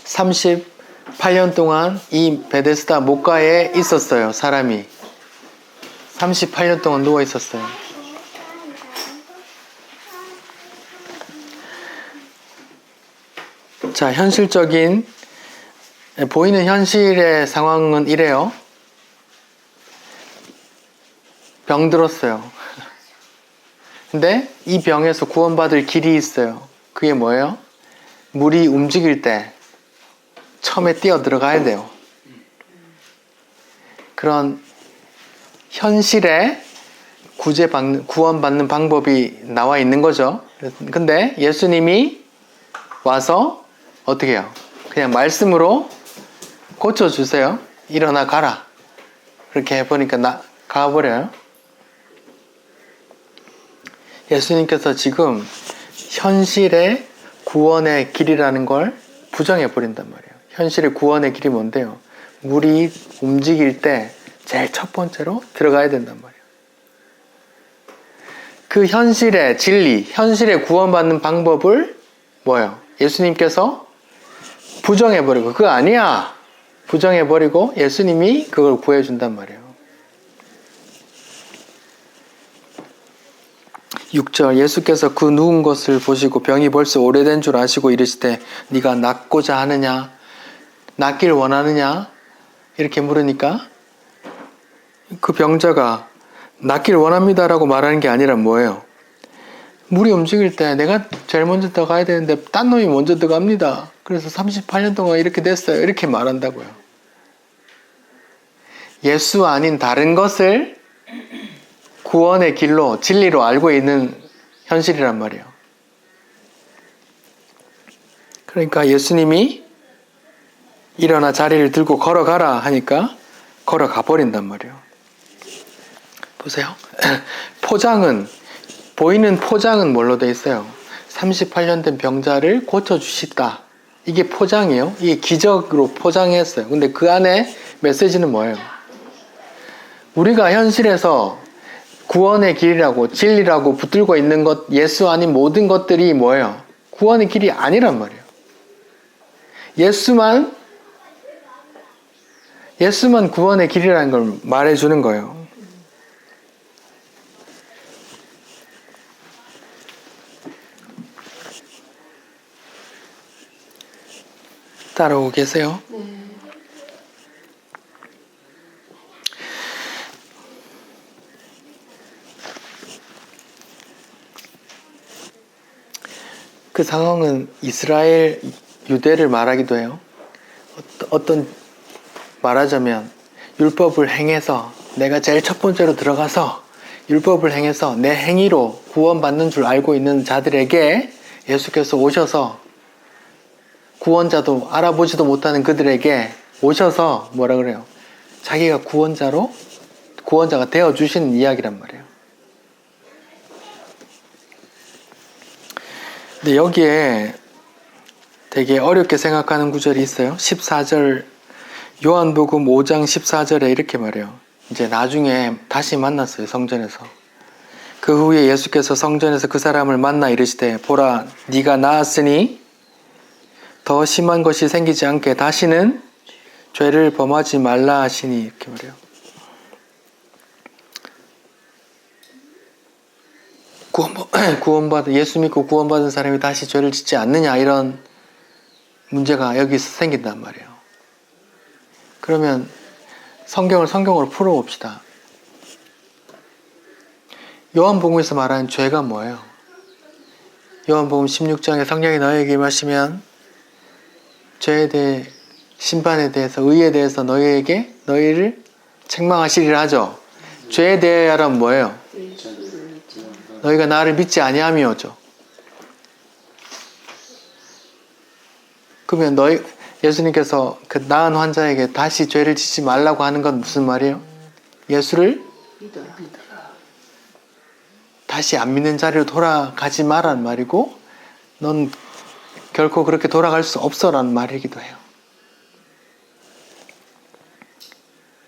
38년 동안 이 베데스다 못가에 있었어요. 사람이 38년 동안 누워 있었어요. 자, 현실적인 보이는 현실의 상황은 이래요. 병 들었어요. 근데 이 병에서 구원받을 길이 있어요. 그게 뭐예요? 물이 움직일 때 처음에 뛰어 들어가야 돼요. 그런 현실에 구원받는 방법이 나와 있는 거죠. 근데 예수님이 와서 어떻게 해요? 그냥 말씀으로 고쳐주세요. 일어나 가라. 그렇게 해보니까 가버려요. 예수님께서 지금 현실의 구원의 길이라는 걸 부정해버린단 말이에요. 현실의 구원의 길이 뭔데요? 물이 움직일 때 제일 첫 번째로 들어가야 된단 말이에요. 그 현실의 진리, 현실의 구원받는 방법을 뭐예요? 예수님께서 부정해버리고, 그거 아니야! 부정해버리고 예수님이 그걸 구해준단 말이에요. 6절 예수께서 그 누운 것을 보시고 병이 벌써 오래된 줄 아시고 이르시되 네가 낫고자 하느냐? 낫길 원하느냐? 이렇게 물으니까 그 병자가 낫길 원합니다라고 말하는 게 아니라 뭐예요? 물이 움직일 때 내가 제일 먼저 들어가야 되는데 딴 놈이 먼저 들어갑니다. 그래서 38년 동안 이렇게 됐어요. 이렇게 말한다고요. 예수 아닌 다른 것을 구원의 길로, 진리로 알고 있는 현실이란 말이에요. 그러니까 예수님이 일어나 자리를 들고 걸어가라 하니까 걸어가 버린단 말이에요. 보세요. 보이는 포장은 뭘로 돼 있어요? 38년 된 병자를 고쳐주시다. 이게 포장이에요. 이게 기적으로 포장했어요. 근데 그 안에 메시지는 뭐예요? 우리가 현실에서 구원의 길이라고, 진리라고 붙들고 있는 것, 예수 아닌 모든 것들이 뭐예요? 구원의 길이 아니란 말이에요. 예수만 구원의 길이라는 걸 말해주는 거예요. 따라오고 계세요? 그 상황은 이스라엘, 유대를 말하기도 해요. 어떤 말하자면 율법을 행해서 내가 제일 첫 번째로 들어가서 율법을 행해서 내 행위로 구원받는 줄 알고 있는 자들에게 예수께서 오셔서 구원자도 알아보지도 못하는 그들에게 오셔서 뭐라 그래요? 자기가 구원자가 되어주시는 이야기란 말이에요. 근데 여기에 되게 어렵게 생각하는 구절이 있어요. 14절, 요한복음 5장 14절에 이렇게 말해요. 이제 나중에 다시 만났어요, 성전에서. 그 후에 예수께서 성전에서 그 사람을 만나 이르시되 보라 네가 나았으니 더 심한 것이 생기지 않게 다시는 죄를 범하지 말라 하시니 이렇게 말해요. 구원받은 예수 믿고 구원받은 사람이 다시 죄를 짓지 않느냐 이런 문제가 여기서 생긴단 말이에요. 그러면 성경으로 풀어봅시다. 요한복음에서 말하는 죄가 뭐예요? 요한복음 16장에 성령이 너에게 임하시면 죄에 대해 심판에 대해서 의에 대해서 너희를 책망하시리라 하죠. 죄에 대하여란 뭐예요? 너희가 나를 믿지 아니함이오죠. 그러면 예수님께서 그 나은 환자에게 다시 죄를 짓지 말라고 하는 건 무슨 말이에요? 예수를 다시 안 믿는 자리로 돌아가지 마란 말이고 넌 결코 그렇게 돌아갈 수 없어라는 말이기도 해요.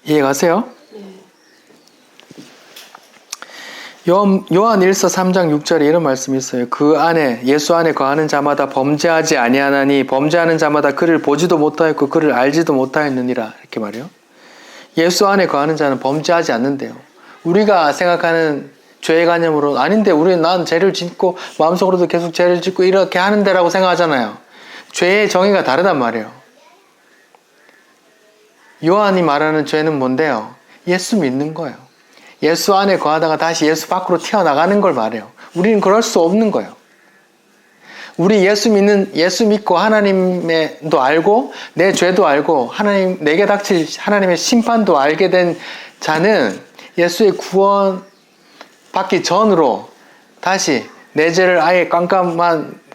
이해가세요? 요한 1서 3장 6절에 이런 말씀이 있어요. 그 안에 예수 안에 거하는 자마다 범죄하지 아니하나니 범죄하는 자마다 그를 보지도 못하였고 그를 알지도 못하였느니라 이렇게 말해요. 예수 안에 거하는 자는 범죄하지 않는데요. 우리가 생각하는 죄의 관념으로 아닌데 난 죄를 짓고 마음속으로도 계속 죄를 짓고 이렇게 하는데라고 생각하잖아요. 죄의 정의가 다르단 말이에요. 요한이 말하는 죄는 뭔데요? 예수 믿는 거예요. 예수 안에 거하다가 다시 예수 밖으로 튀어나가는 걸 말해요. 우리는 그럴 수 없는 거예요. 우리 예수 믿고 하나님도 알고 내 죄도 알고 내게 닥칠 하나님의 심판도 알게 된 자는 예수의 구원 받기 전으로 다시 내 죄를 아예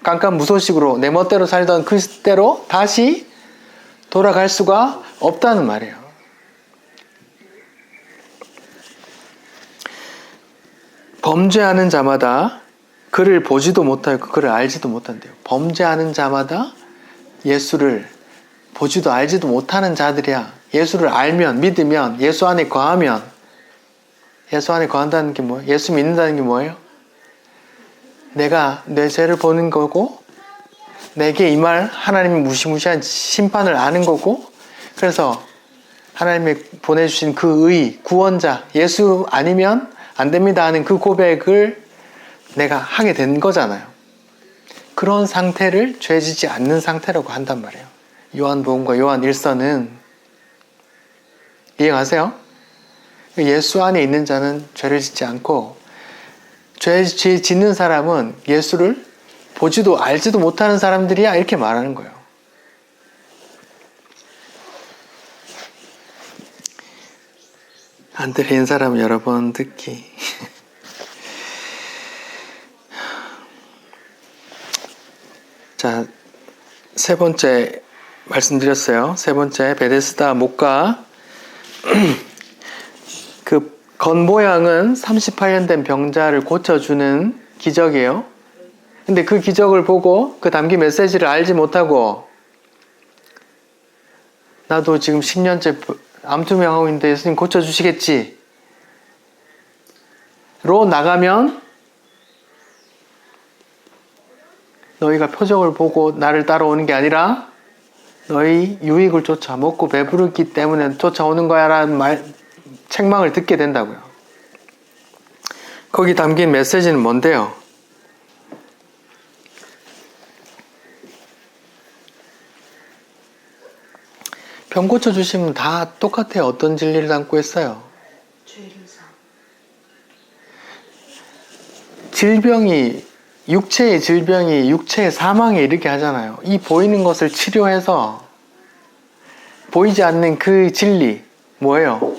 깜깜무소식으로 내 멋대로 살던 그때로 다시 돌아갈 수가 없다는 말이에요. 범죄하는 자마다 그를 보지도 못하고 그를 알지도 못한대요. 범죄하는 자마다 예수를 보지도 알지도 못하는 자들이야. 예수를 알면 믿으면 예수 안에 거하면 예수 안에 거한다는 게 뭐예요? 예수 믿는다는 게 뭐예요? 내가 내 죄를 보는 거고 내게 임할 하나님의 무시무시한 심판을 아는 거고 그래서 하나님이 보내주신 그 의, 구원자 예수 아니면 안 됩니다 하는 그 고백을 내가 하게 된 거잖아요. 그런 상태를 죄지지 않는 상태라고 한단 말이에요. 요한복음과 요한 1서는 이해가세요? 예수 안에 있는 자는 죄를 짓지 않고 죄 짓는 사람은 예수를 보지도 알지도 못하는 사람들이야 이렇게 말하는 거예요. 안 들린 사람 여러 번 듣기. 자, 세 번째 말씀드렸어요. 세 번째 베데스다 목가. 그 겉모양은 38년 된 병자를 고쳐주는 기적이에요. 근데 그 기적을 보고 그 담긴 메시지를 알지 못하고 나도 지금 10년째 암투병하고 있는데 예수님 고쳐주시겠지 로 나가면 너희가 표적을 보고 나를 따라오는 게 아니라 너희 유익을 쫓아 먹고 배부르기 때문에 쫓아오는 거야 라는 책망을 듣게 된다고요. 거기 담긴 메시지는 뭔데요? 병 고쳐주시면 다 똑같아요. 어떤 진리를 담고 있어요? 육체의 질병이 육체의 사망에 이르게 하잖아요. 이 보이는 것을 치료해서 보이지 않는 그 진리 뭐예요?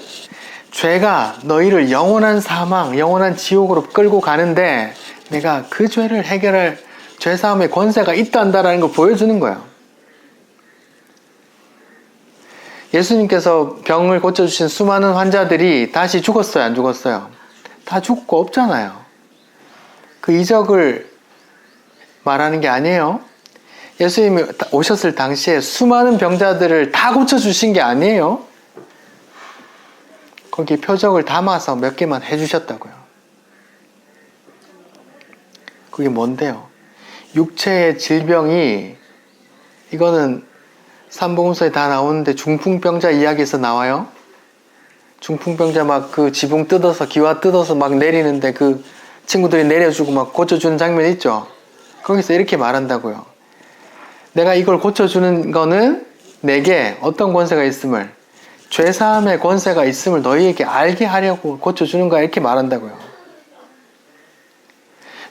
죄가 너희를 영원한 사망, 영원한 지옥으로 끌고 가는데 내가 그 죄를 해결할 죄사함의 권세가 있단다라는 걸 보여주는 거예요. 예수님께서 병을 고쳐주신 수많은 환자들이 다시 죽었어요? 안 죽었어요? 다 죽고 없잖아요. 그 이적을 말하는 게 아니에요. 예수님이 오셨을 당시에 수많은 병자들을 다 고쳐주신 게 아니에요. 거기 표적을 담아서 몇 개만 해주셨다고요. 그게 뭔데요? 육체의 질병이, 이거는 삼복음서에 다 나오는데 중풍병자 이야기에서 나와요. 중풍병자 막 그 지붕 뜯어서, 기와 뜯어서 막 내리는데 그 친구들이 내려주고 막 고쳐주는 장면 있죠? 거기서 이렇게 말한다고요. 내가 이걸 고쳐주는 거는 내게 어떤 권세가 있음을, 죄사함의 권세가 있음을 너희에게 알게 하려고 고쳐주는 거야, 이렇게 말한다고요.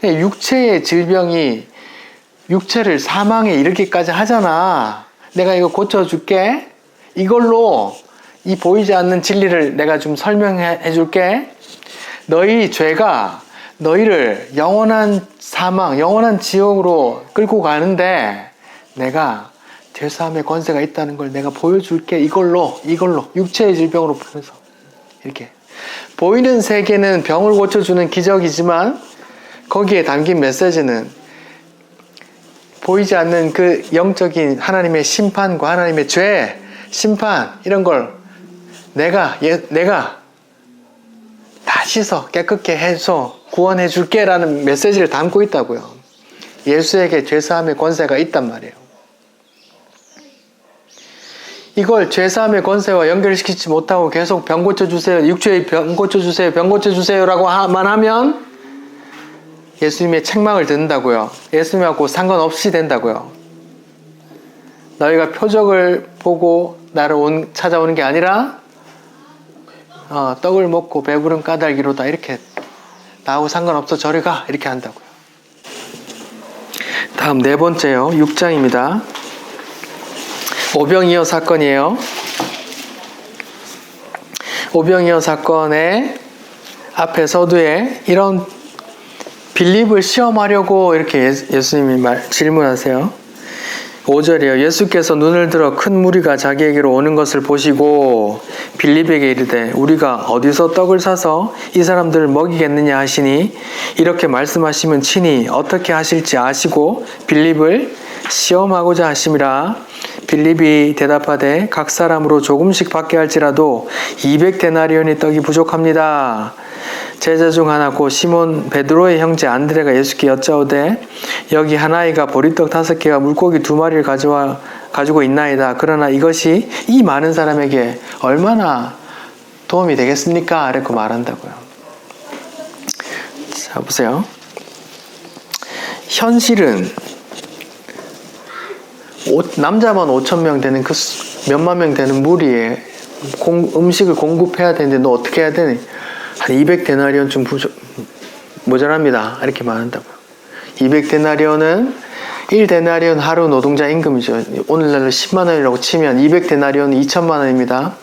육체의 질병이 육체를 사망에 이르기까지 하잖아. 내가 이거 고쳐줄게. 이걸로 이 보이지 않는 진리를 내가 좀 설명해 줄게. 너희 죄가 너희를 영원한 사망, 영원한 지옥으로 끌고 가는데 내가 죄사함의 권세가 있다는 걸 내가 보여줄게. 이걸로 육체의 질병으로 보면서 이렇게 보이는 세계는 병을 고쳐주는 기적이지만 거기에 담긴 메시지는 보이지 않는 그 영적인 하나님의 심판과 하나님의 죄, 심판 이런 걸 내가 다 씻어 깨끗게 해서 구원해 줄게 라는 메시지를 담고 있다고요. 예수에게 죄사함의 권세가 있단 말이에요. 이걸 죄사함의 권세와 연결시키지 못하고 계속 병 고쳐주세요, 육체의 병 고쳐주세요, 병 고쳐주세요 라고만 하면 예수님의 책망을 듣는다고요. 예수님하고 상관없이 된다고요. 너희가 표적을 보고 나를 찾아오는 게 아니라 떡을 먹고 배부른 까닭이로다, 이렇게 나하고 상관없어 저리 가, 이렇게 한다고요. 다음 네 번째요, 6장입니다. 오병이어 사건이에요. 오병이어 사건의 앞에 서두에 이런 빌립을 시험하려고 이렇게 예수님이 질문하세요. 5절이에요. 예수께서 눈을 들어 큰 무리가 자기에게로 오는 것을 보시고 빌립에게 이르되 우리가 어디서 떡을 사서 이 사람들을 먹이겠느냐 하시니, 이렇게 말씀하시면 친히 어떻게 하실지 아시고 빌립을 시험하고자 하심이라. 빌립이 대답하되 각 사람으로 조금씩 받게 할지라도 200데나리온의 떡이 부족합니다. 제자 중 하나 곧 시몬 베드로의 형제 안드레가 예수께 여짜오되 여기 한 아이가 보리떡 5개와 물고기 2마리를 가지고 있나이다. 그러나 이것이 이 많은 사람에게 얼마나 도움이 되겠습니까? 이렇게 말한다고요. 자, 보세요. 현실은 남자만 5,000명 되는 그 몇만 명 되는 무리에 음식을 공급해야 되는데 너 어떻게 해야 되니? 한 200데나리온쯤 모자랍니다. 이렇게 말한다고요. 200데나리온은 1데나리온 하루 노동자 임금이죠. 오늘날로 10만 원이라고 치면 200데나리온은 2천만 원입니다.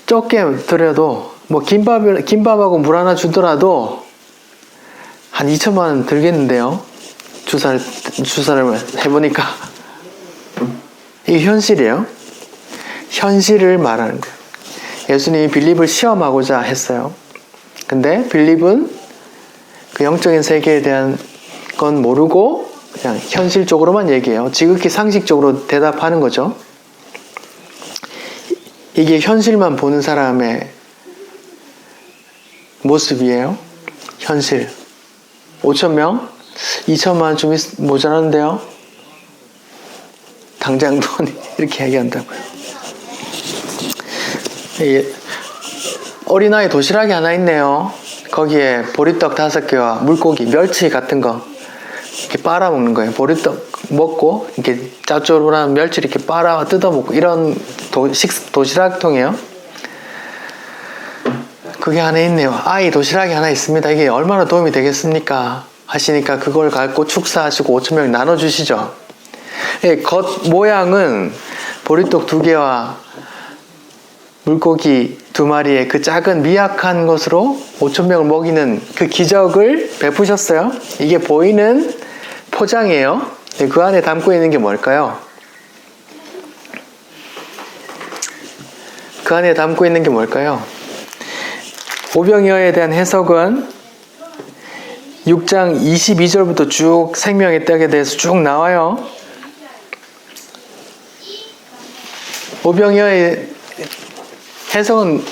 적게 드려도 뭐 김밥하고 물 하나 주더라도 한 2천만 원 들겠는데요. 주사를 해보니까 이게 현실이에요. 현실을 말하는 거예요. 예수님이 빌립을 시험하고자 했어요. 근데 빌립은 그 영적인 세계에 대한 건 모르고 그냥 현실적으로만 얘기해요. 지극히 상식적으로 대답하는 거죠. 이게 현실만 보는 사람의 모습이에요. 현실. 5,000명? 2천만 원 좀 모자란데요? 당장 돈 이렇게 얘기한다고요. 어린아이 도시락이 하나 있네요. 거기에 보리떡 5개와 물고기, 멸치 같은 거 이렇게 빨아먹는 거예요. 보리떡 먹고 이렇게 짭조름한 멸치 이렇게 뜯어먹고 이런 도시락통이에요. 그게 하나 있네요. 아이 도시락이 하나 있습니다. 이게 얼마나 도움이 되겠습니까? 하시니까 그걸 갖고 축사하시고 5,000명 나눠주시죠. 겉 모양은 보리떡 2개와 물고기 2마리의 그 작은 미약한 것으로 5,000명을 먹이는 그 기적을 베푸셨어요. 이게 보이는 포장이에요. 그 안에 담고 있는 게 뭘까요? 그 안에 담고 있는 게 뭘까요? 오병이어에 대한 해석은 6장 22절부터 쭉 생명의 떡에 대해서 쭉 나와요. 오병이어의 해석은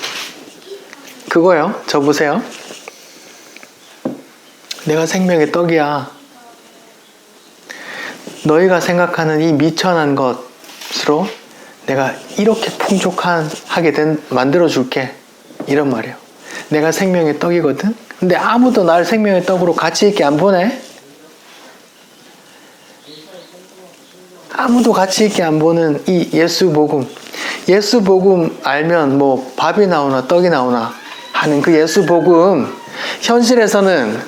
그거예요. 저 보세요. 내가 생명의 떡이야. 너희가 생각하는 이 미천한 것으로 내가 이렇게 만들어 줄게. 이런 말이에요. 내가 생명의 떡이거든. 근데 아무도 나를 생명의 떡으로 가치 있게 안 보네. 아무도 가치 있게 안 보는 이 예수 복음. 예수 복음 알면 뭐 밥이 나오나 떡이 나오나 하는 그 예수 복음, 현실에서는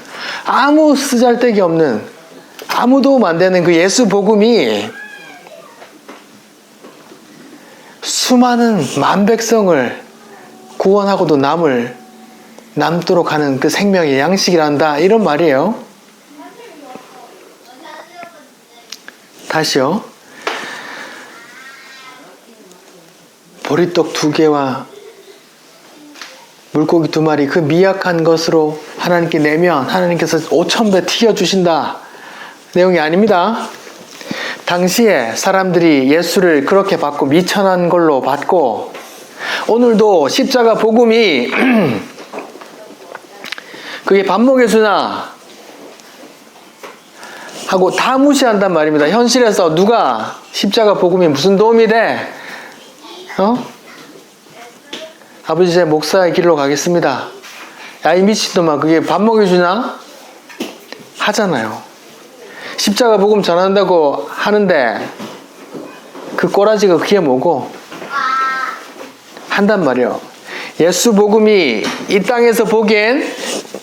아무 쓰잘데기 없는, 아무 도움 안 되는 그 예수 복음이 수많은 만백성을 구원하고도 남도록 하는 그 생명의 양식이란다. 이런 말이에요. 다시요. 보리떡 2개와 물고기 2마리, 그 미약한 것으로 하나님께 내면 하나님께서 5,000배 튀겨주신다. 내용이 아닙니다. 당시에 사람들이 예수를 그렇게 받고 미천한 걸로 받고, 오늘도 십자가 복음이 그게 밥 먹여주나 하고 다 무시한단 말입니다. 현실에서 누가 십자가 복음이 무슨 도움이 돼? 아버지 제 목사의 길로 가겠습니다. 야, 이 미친놈아, 그게 밥 먹여주나? 하잖아요. 십자가 복음 전한다고 하는데 그 꼬라지가 그게 뭐고? 한단 말이에요. 예수 복음이 이 땅에서 보기엔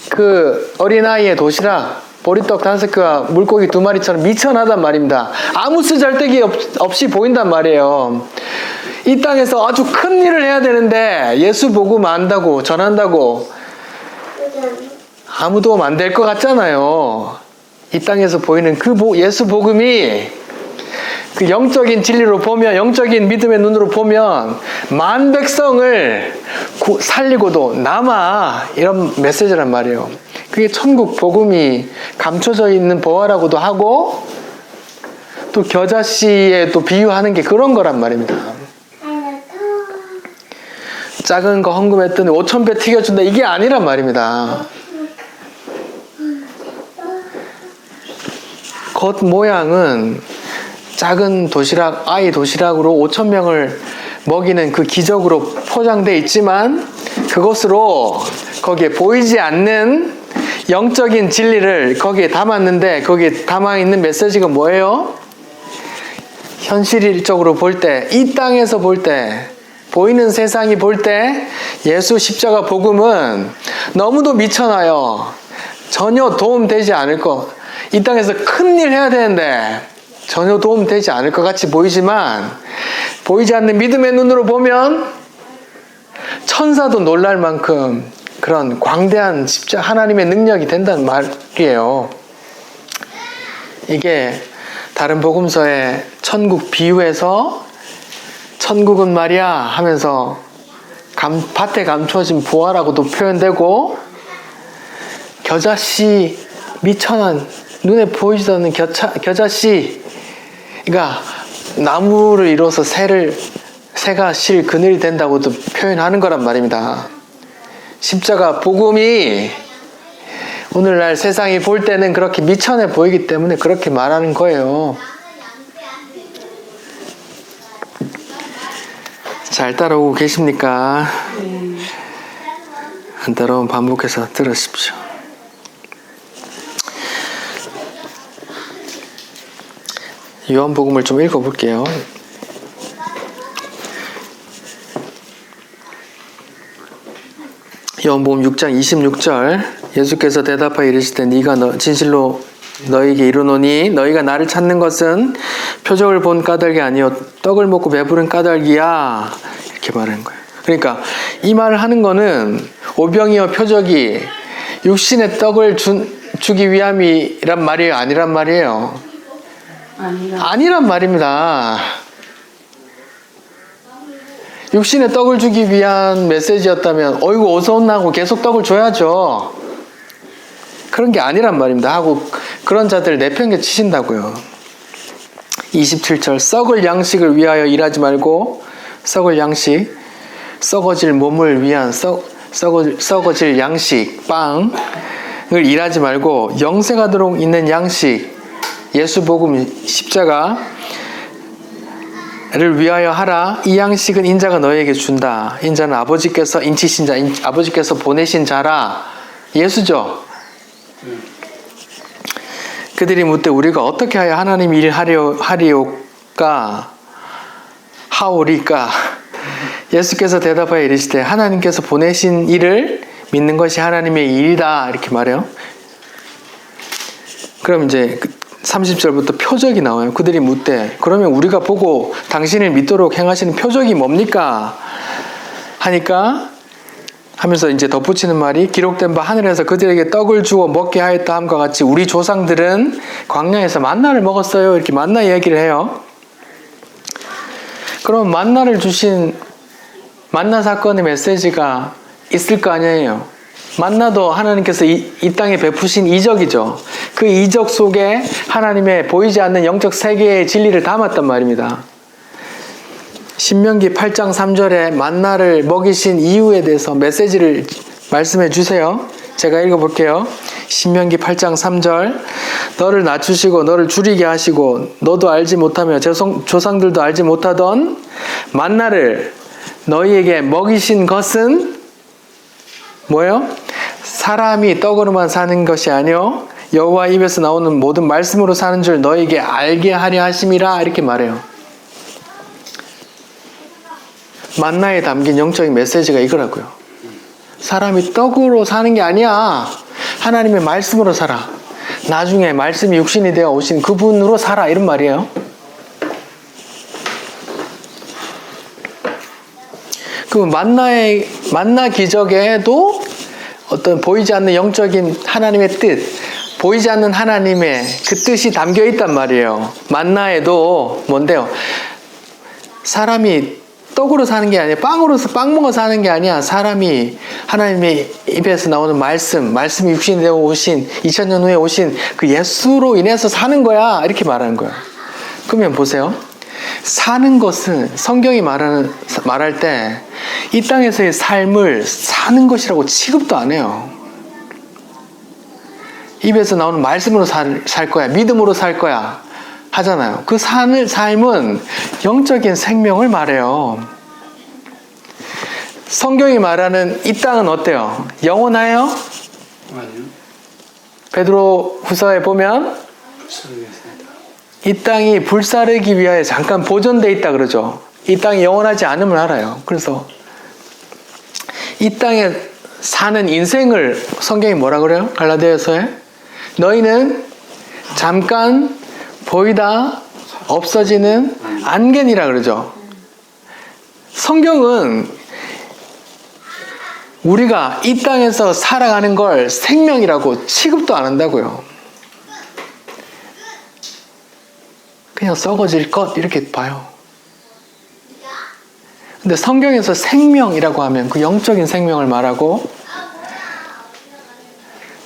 그 어린아이의 도시락, 보리떡 5개와 물고기 2마리처럼 미천하단 말입니다. 아무 쓰잘데기 없이 보인단 말이에요. 이 땅에서 아주 큰 일을 해야 되는데 예수 복음 안다고 전한다고 아무 도움 안 될 것 같잖아요. 이 땅에서 보이는 그 예수 복음이 그 영적인 진리로 보면, 영적인 믿음의 눈으로 보면 만백성을 살리고도 남아, 이런 메시지란 말이에요. 그게 천국 복음이 감춰져 있는 보화라고도 하고, 또 겨자씨에 또 비유하는 게 그런 거란 말입니다. 작은 거 헌금했더니 5,000배 튀겨준다, 이게 아니란 말입니다. 겉 모양은 작은 도시락, 아이 도시락으로 5,000명을 먹이는 그 기적으로 포장되어 있지만, 그것으로 거기에 보이지 않는 영적인 진리를 거기에 담았는데, 거기에 담아있는 메시지가 뭐예요? 현실적으로 볼 때, 이 땅에서 볼 때, 보이는 세상이 볼 때 예수 십자가 복음은 너무도 미천하여 전혀 도움되지 않을 것, 이 땅에서 큰일 해야 되는데 전혀 도움되지 않을 것 같이 보이지만, 보이지 않는 믿음의 눈으로 보면 천사도 놀랄 만큼 그런 광대한 하나님의 능력이 된다는 말이에요. 이게 다른 복음서의 천국 비유에서 천국은 말이야 하면서 밭에 감춰진 보화라고도 표현되고, 겨자씨, 미천한 눈에 보이지도 않는 겨자씨, 그러니까 나무를 이뤄서 새가 실 그늘이 된다고도 표현하는 거란 말입니다. 십자가 복음이 오늘날 세상이 볼 때는 그렇게 미천해 보이기 때문에 그렇게 말하는 거예요. 잘 따라오고 계십니까? 안 따라오면 반복해서 들으십시오. 요한복음을 좀 읽어볼게요. 요한복음 6장 26절, 예수께서 대답하여 이르시되 네가 진실로 너희에게 이르노니 너희가 나를 찾는 것은 표적을 본 까닭이 아니요 떡을 먹고 배부른 까닭이야, 이렇게 말하는 거예요. 그러니까 이 말을 하는 거는 오병이어 표적이 육신의 떡을 주기 위함이란 말이에요, 아니란 말이에요? 아니란 말입니다. 육신의 떡을 주기 위한 메시지였다면 어이구 어서 온나 하고 계속 떡을 줘야죠. 그런 게 아니란 말입니다 하고 그런 자들 내팽개 치신다고요. 27절, 썩을 양식을 위하여 일하지 말고 썩을 양식, 썩어질 몸을 위한 썩어질 양식, 빵을 일하지 말고 영생하도록 있는 양식, 예수 복음 십자가를 위하여 하라. 이 양식은 인자가 너에게 준다. 인자는 아버지께서 인치신 자, 아버지께서 보내신 자라. 예수죠. 그들이 묻되 우리가 어떻게 하여 하나님 일을 하리오까 하오리까. 예수께서 대답하여 이르시되 하나님께서 보내신 일을 믿는 것이 하나님의 일이다. 이렇게 말해요. 그럼 이제 30절부터 표적이 나와요. 그들이 묻되 그러면 우리가 보고 당신을 믿도록 행하시는 표적이 뭡니까? 하니까 하면서 이제 덧붙이는 말이 기록된 바 하늘에서 그들에게 떡을 주어 먹게 하였다 함과 같이 우리 조상들은 광야에서 만나를 먹었어요. 이렇게 만나 이야기를 해요. 그럼 만나를 주신 만나 사건의 메시지가 있을 거 아니에요. 만나도 하나님께서 이 땅에 베푸신 이적이죠. 그 이적 속에 하나님의 보이지 않는 영적 세계의 진리를 담았단 말입니다. 신명기 8장 3절에 만나를 먹이신 이유에 대해서 메시지를 말씀해 주세요. 제가 읽어볼게요. 신명기 8장 3절 너를 낮추시고 너를 줄이게 하시고 너도 알지 못하며 조상들도 알지 못하던 만나를 너희에게 먹이신 것은 뭐예요? 사람이 떡으로만 사는 것이 아니요 여호와 입에서 나오는 모든 말씀으로 사는 줄 너희에게 알게 하려 하심이라. 이렇게 말해요. 만나에 담긴 영적인 메시지가 이거라고요. 사람이 떡으로 사는 게 아니야. 하나님의 말씀으로 살아. 나중에 말씀이 육신이 되어 오신 그분으로 살아. 이런 말이에요. 그 만나 기적에도 어떤 보이지 않는 영적인 하나님의 뜻, 보이지 않는 하나님의 그 뜻이 담겨 있단 말이에요. 만나에도 뭔데요? 사람이 떡으로 사는 게 아니야. 빵 먹어 사는 게 아니야. 사람이 하나님의 입에서 나오는 말씀이 육신이 되어 오신 2000년 후에 오신 그 예수로 인해서 사는 거야. 이렇게 말하는 거야. 그러면 보세요. 사는 것은 성경이 말할 때 이 땅에서의 삶을 사는 것이라고 취급도 안 해요. 입에서 나오는 말씀으로 살 거야. 믿음으로 살 거야. 하잖아요. 그 삶은 영적인 생명을 말해요. 성경이 말하는 이 땅은 어때요? 영원해요? 아니요. 베드로 후서에 보면 이 땅이 불사르기 위하여 잠깐 보존되어 있다 그러죠. 이 땅이 영원하지 않음을 알아요. 그래서 이 땅에 사는 인생을 성경이 뭐라 그래요? 갈라디아서에 너희는 잠깐 보이다 없어지는 안개니라 그러죠. 성경은 우리가 이 땅에서 살아가는 걸 생명이라고 취급도 안 한다고요. 그냥 썩어질 것 이렇게 봐요. 근데 성경에서 생명이라고 하면 그 영적인 생명을 말하고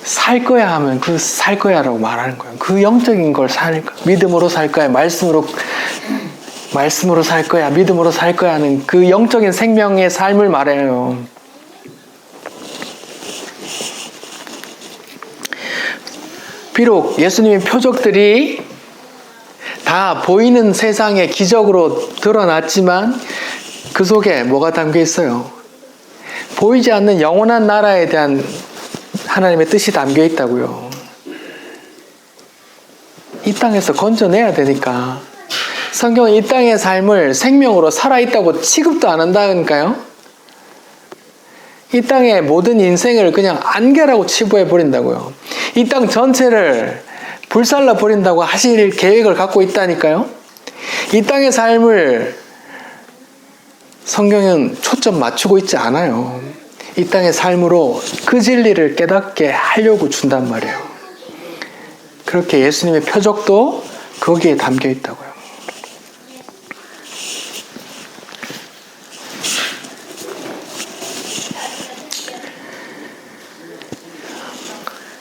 살 거야 하면 그 살 거야라고 말하는 거예요. 그 영적인 걸 살 거야. 믿음으로 살 거야. 말씀으로 살 거야. 믿음으로 살 거야 하는 그 영적인 생명의 삶을 말해요. 비록 예수님의 표적들이 다 보이는 세상의 기적으로 드러났지만 그 속에 뭐가 담겨 있어요? 보이지 않는 영원한 나라에 대한 하나님의 뜻이 담겨 있다고요. 이 땅에서 건져내야 되니까. 성경은 이 땅의 삶을 생명으로 살아있다고 취급도 안 한다니까요. 이 땅의 모든 인생을 그냥 안개라고 치부해 버린다고요. 이 땅 전체를 불살라 버린다고 하실 계획을 갖고 있다니까요. 이 땅의 삶을 성경은 초점 맞추고 있지 않아요. 이 땅의 삶으로 그 진리를 깨닫게 하려고 준단 말이에요. 그렇게 예수님의 표적도 거기에 담겨 있다고요.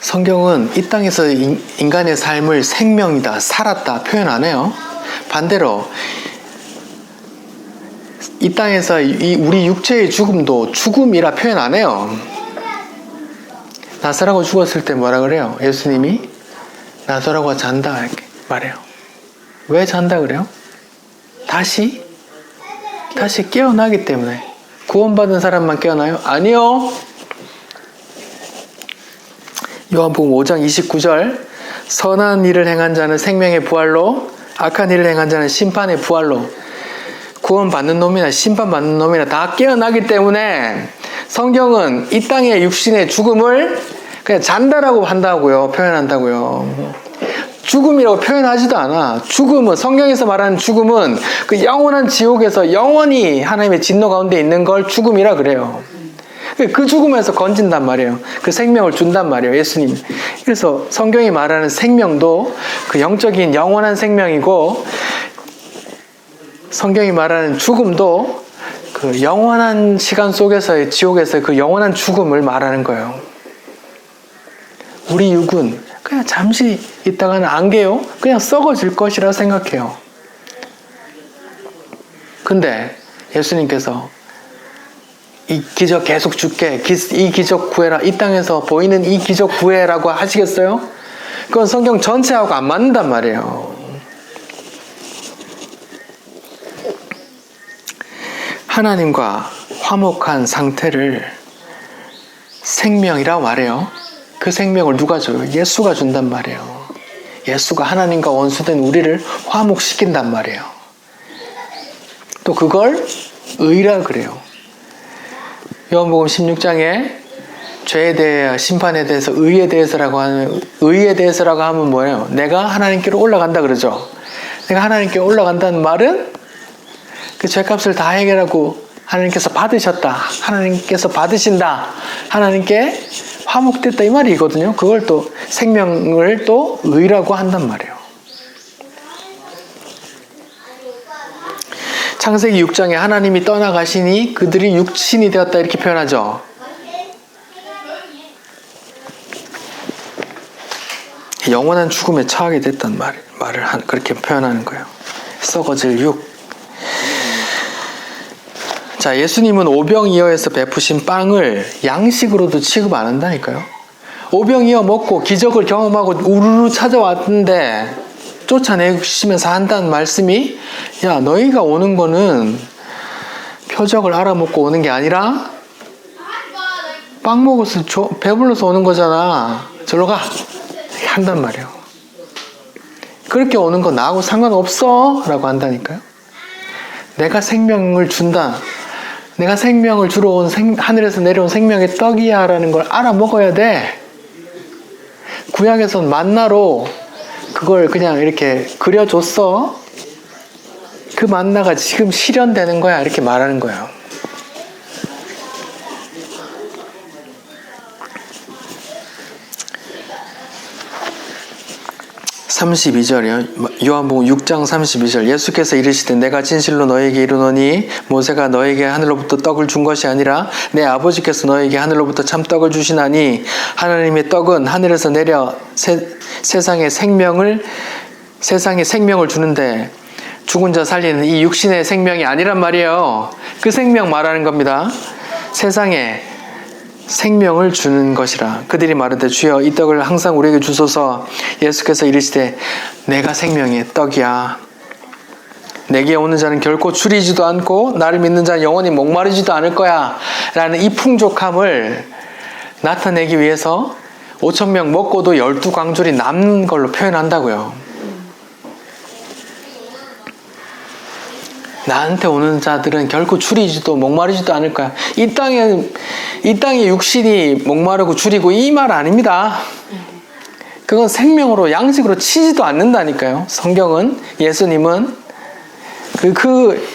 성경은 이 땅에서 인간의 삶을 생명이다, 살았다 표현 안 해요. 반대로 이 땅에서 우리 육체의 죽음도 죽음이라 표현 안 해요. 나사로가 죽었을 때 뭐라 그래요? 예수님이 나사로가 잔다 이렇게 말해요. 왜 잔다 그래요? 다시 깨어나기 때문에. 구원받은 사람만 깨어나요? 아니요. 요한복음 5장 29절 선한 일을 행한 자는 생명의 부활로 악한 일을 행한 자는 심판의 부활로. 구원받는 놈이나 심판받는 놈이나 다 깨어나기 때문에 성경은 이 땅의 육신의 죽음을 그냥 잔다라고 한다고요. 표현한다고요. 죽음이라고 표현하지도 않아. 죽음은, 성경에서 말하는 죽음은 그 영원한 지옥에서 영원히 하나님의 진노 가운데 있는 걸 죽음이라 그래요. 그 죽음에서 건진단 말이에요. 그 생명을 준단 말이에요. 예수님. 그래서 성경이 말하는 생명도 그 영적인 영원한 생명이고, 성경이 말하는 죽음도 그 영원한 시간 속에서의 지옥에서의 그 영원한 죽음을 말하는 거예요. 우리 육은 그냥 잠시 있다가는 안개요. 그냥 썩어질 것이라 생각해요. 근데 예수님께서 이 기적 계속 줄게, 이 기적 구해라, 이 땅에서 보이는 이 기적 구해라고 하시겠어요? 그건 성경 전체하고 안 맞는단 말이에요. 하나님과 화목한 상태를 생명이라고 말해요. 그 생명을 누가 줘요? 예수가 준단 말이에요. 예수가 하나님과 원수된 우리를 화목시킨단 말이에요. 또 그걸 의라 그래요. 요한복음 16장에 죄에 대해, 심판에 대해서, 의에 대해서라고 하면 뭐예요? 내가 하나님께로 올라간다 그러죠. 내가 하나님께 올라간다는 말은 그 죄값을 다 해결하고 하나님께서 받으셨다, 하나님께서 받으신다, 하나님께 화목됐다 이 말이거든요. 그걸 또 생명을 또 의라고 한단 말이에요. 창세기 6장에 하나님이 떠나가시니 그들이 육신이 되었다 이렇게 표현하죠. 영원한 죽음에 처하게 됐단 말을 그렇게 표현하는 거예요. 썩어질 육. 자, 예수님은 오병이어에서 베푸신 빵을 양식으로도 취급 안 한다니까요. 오병이어 먹고 기적을 경험하고 우르르 찾아왔는데 쫓아내시면서 한다는 말씀이, 야, 너희가 오는 거는 표적을 알아먹고 오는 게 아니라 빵 먹어서 배불러서 오는 거잖아. 저로 가. 한단 말이에요. 그렇게 오는 거 나하고 상관없어 라고 한다니까요. 내가 생명을 준다, 내가 생명을 주러 온 하늘에서 내려온 생명의 떡이야 라는 걸 알아먹어야 돼. 구약에선 만나로 그걸 그냥 이렇게 그려줬어. 그 만나가 지금 실현되는 거야 이렇게 말하는 거예요. 요한복음 6장 32절 예수께서 이르시되 내가 진실로 너에게 이르노니 모세가 너에게 하늘로부터 떡을 준 것이 아니라 내 아버지께서 너에게 하늘로부터 참떡을 주시나니 하나님의 떡은 하늘에서 내려 세상에 생명을 주는데 죽은 자 살리는 이 육신의 생명이 아니란 말이에요. 그 생명 말하는 겁니다. 세상에 생명을 주는 것이라. 그들이 말하되 주여 이 떡을 항상 우리에게 주소서. 예수께서 이르시되 내가 생명의 떡이야. 내게 오는 자는 결코 줄이지도 않고 나를 믿는 자는 영원히 목마르지도 않을 거야 라는 이 풍족함을 나타내기 위해서 5,000명 먹고도 12광줄이 남는 걸로 표현한다고요. 나한테 오는 자들은 결코 줄이지도 목마르지도 않을 거야. 이 땅에 육신이 목마르고 줄이고 이 말 아닙니다. 그건 생명으로 양식으로 치지도 않는다니까요. 성경은, 예수님은 그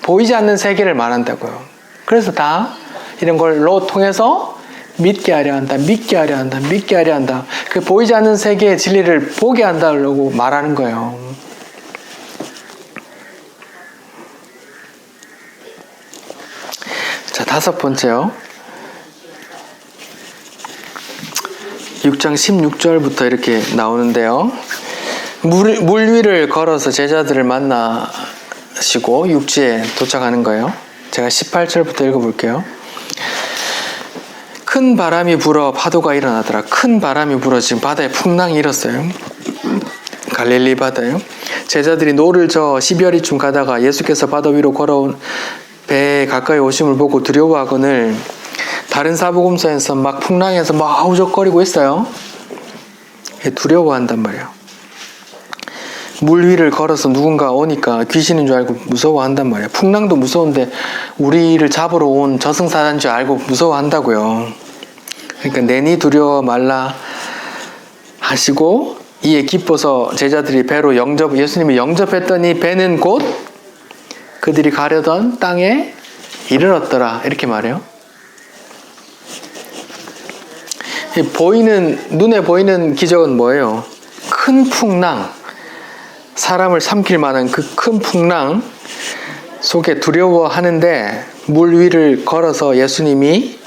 보이지 않는 세계를 말한다고요. 그래서 다 이런 걸로 통해서 믿게 하려 한다, 믿게 하려 한다, 믿게 하려 한다. 그 보이지 않는 세계의 진리를 보게 한다고 말하는 거예요. 자, 5번째요. 6장 16절부터 이렇게 나오는데요. 물 위를 걸어서 제자들을 만나시고 육지에 도착하는 거예요. 제가 18절부터 읽어볼게요. 큰 바람이 불어 파도가 일어나더라. 큰 바람이 불어 지금 바다에 풍랑이 일었어요. 갈릴리 바다요. 제자들이 노를 저어 시베리쯤 가다가 예수께서 바다 위로 걸어온 배에 가까이 오심을 보고 두려워하거늘 다른 사복음서에서 막 풍랑에서 막 우적거리고 있어요. 두려워한단 말이에요. 물 위를 걸어서 누군가 오니까 귀신인 줄 알고 무서워한단 말이에요. 풍랑도 무서운데 우리를 잡으러 온 저승사자인 줄 알고 무서워한다고요. 그러니까 내니 두려워 말라 하시고 이에 기뻐서 제자들이 배로 예수님이 영접했더니 배는 곧 그들이 가려던 땅에 이르렀더라. 이렇게 말해요. 눈에 보이는 기적은 뭐예요? 큰 풍랑, 사람을 삼킬 만한 그 큰 풍랑 속에 두려워하는데 물 위를 걸어서 예수님이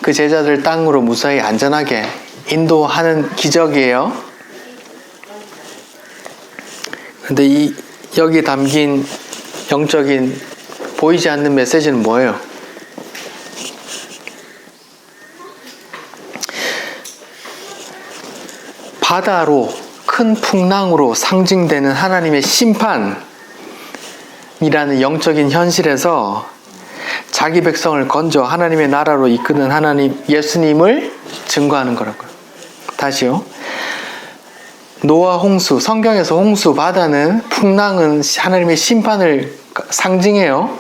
그 제자들 땅으로 무사히 안전하게 인도하는 기적이에요. 근데 여기 담긴 영적인 보이지 않는 메시지는 뭐예요? 바다로 큰 풍랑으로 상징되는 하나님의 심판이라는 영적인 현실에서 자기 백성을 건져 하나님의 나라로 이끄는 하나님 예수님을 증거하는 거라고요. 다시요. 노아 홍수, 성경에서 홍수, 바다는 풍랑은 하나님의 심판을 상징해요.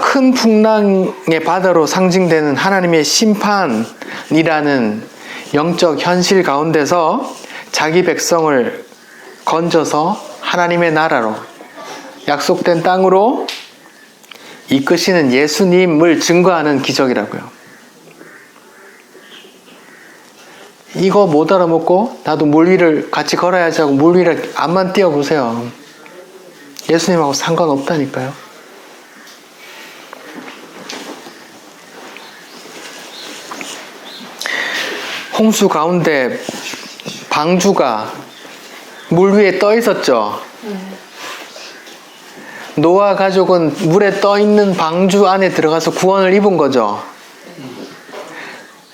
큰 풍랑의 바다로 상징되는 하나님의 심판이라는 영적 현실 가운데서 자기 백성을 건져서 하나님의 나라로 약속된 땅으로 이끄시는 예수님을 증거하는 기적이라고요. 이거 못 알아먹고 나도 물 위를 같이 걸어야지 하고 물 위를 앞만 띄워보세요. 예수님하고 상관없다니까요. 홍수 가운데 방주가 물 위에 떠 있었죠. 노아 가족은 물에 떠 있는 방주 안에 들어가서 구원을 입은 거죠.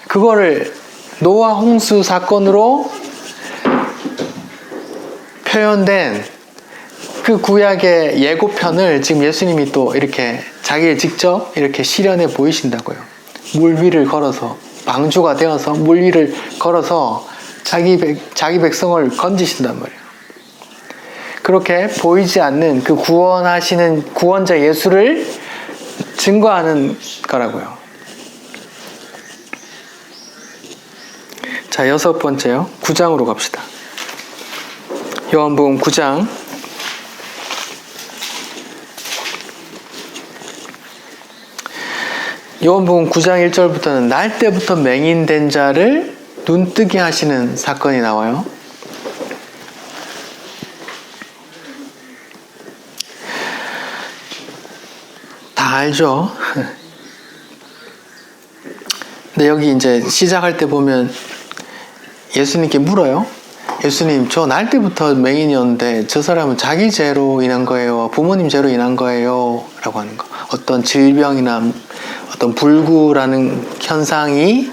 그거를 노아 홍수 사건으로 표현된 그 구약의 예고편을 지금 예수님이 또 이렇게 자기를 직접 이렇게 실현해 보이신다고요. 물 위를 걸어서 방주가 되어서 물 위를 걸어서 자기 백성을 건지신단 말이에요. 그렇게 보이지 않는 그 구원하시는 구원자 예수를 증거하는 거라고요. 자, 6번째요. 9장으로 갑시다. 요한복음 9장. 요한복음 9장 1절부터는 날 때부터 맹인된 자를 눈뜨게 하시는 사건이 나와요. 다 알죠? 근데 여기 이제 시작할 때 보면 예수님께 물어요. 예수님, 저 날 때부터 맹인이었는데 저 사람은 자기 죄로 인한 거예요? 부모님 죄로 인한 거예요? 라고 하는 거. 어떤 질병이나 어떤 불구라는 현상이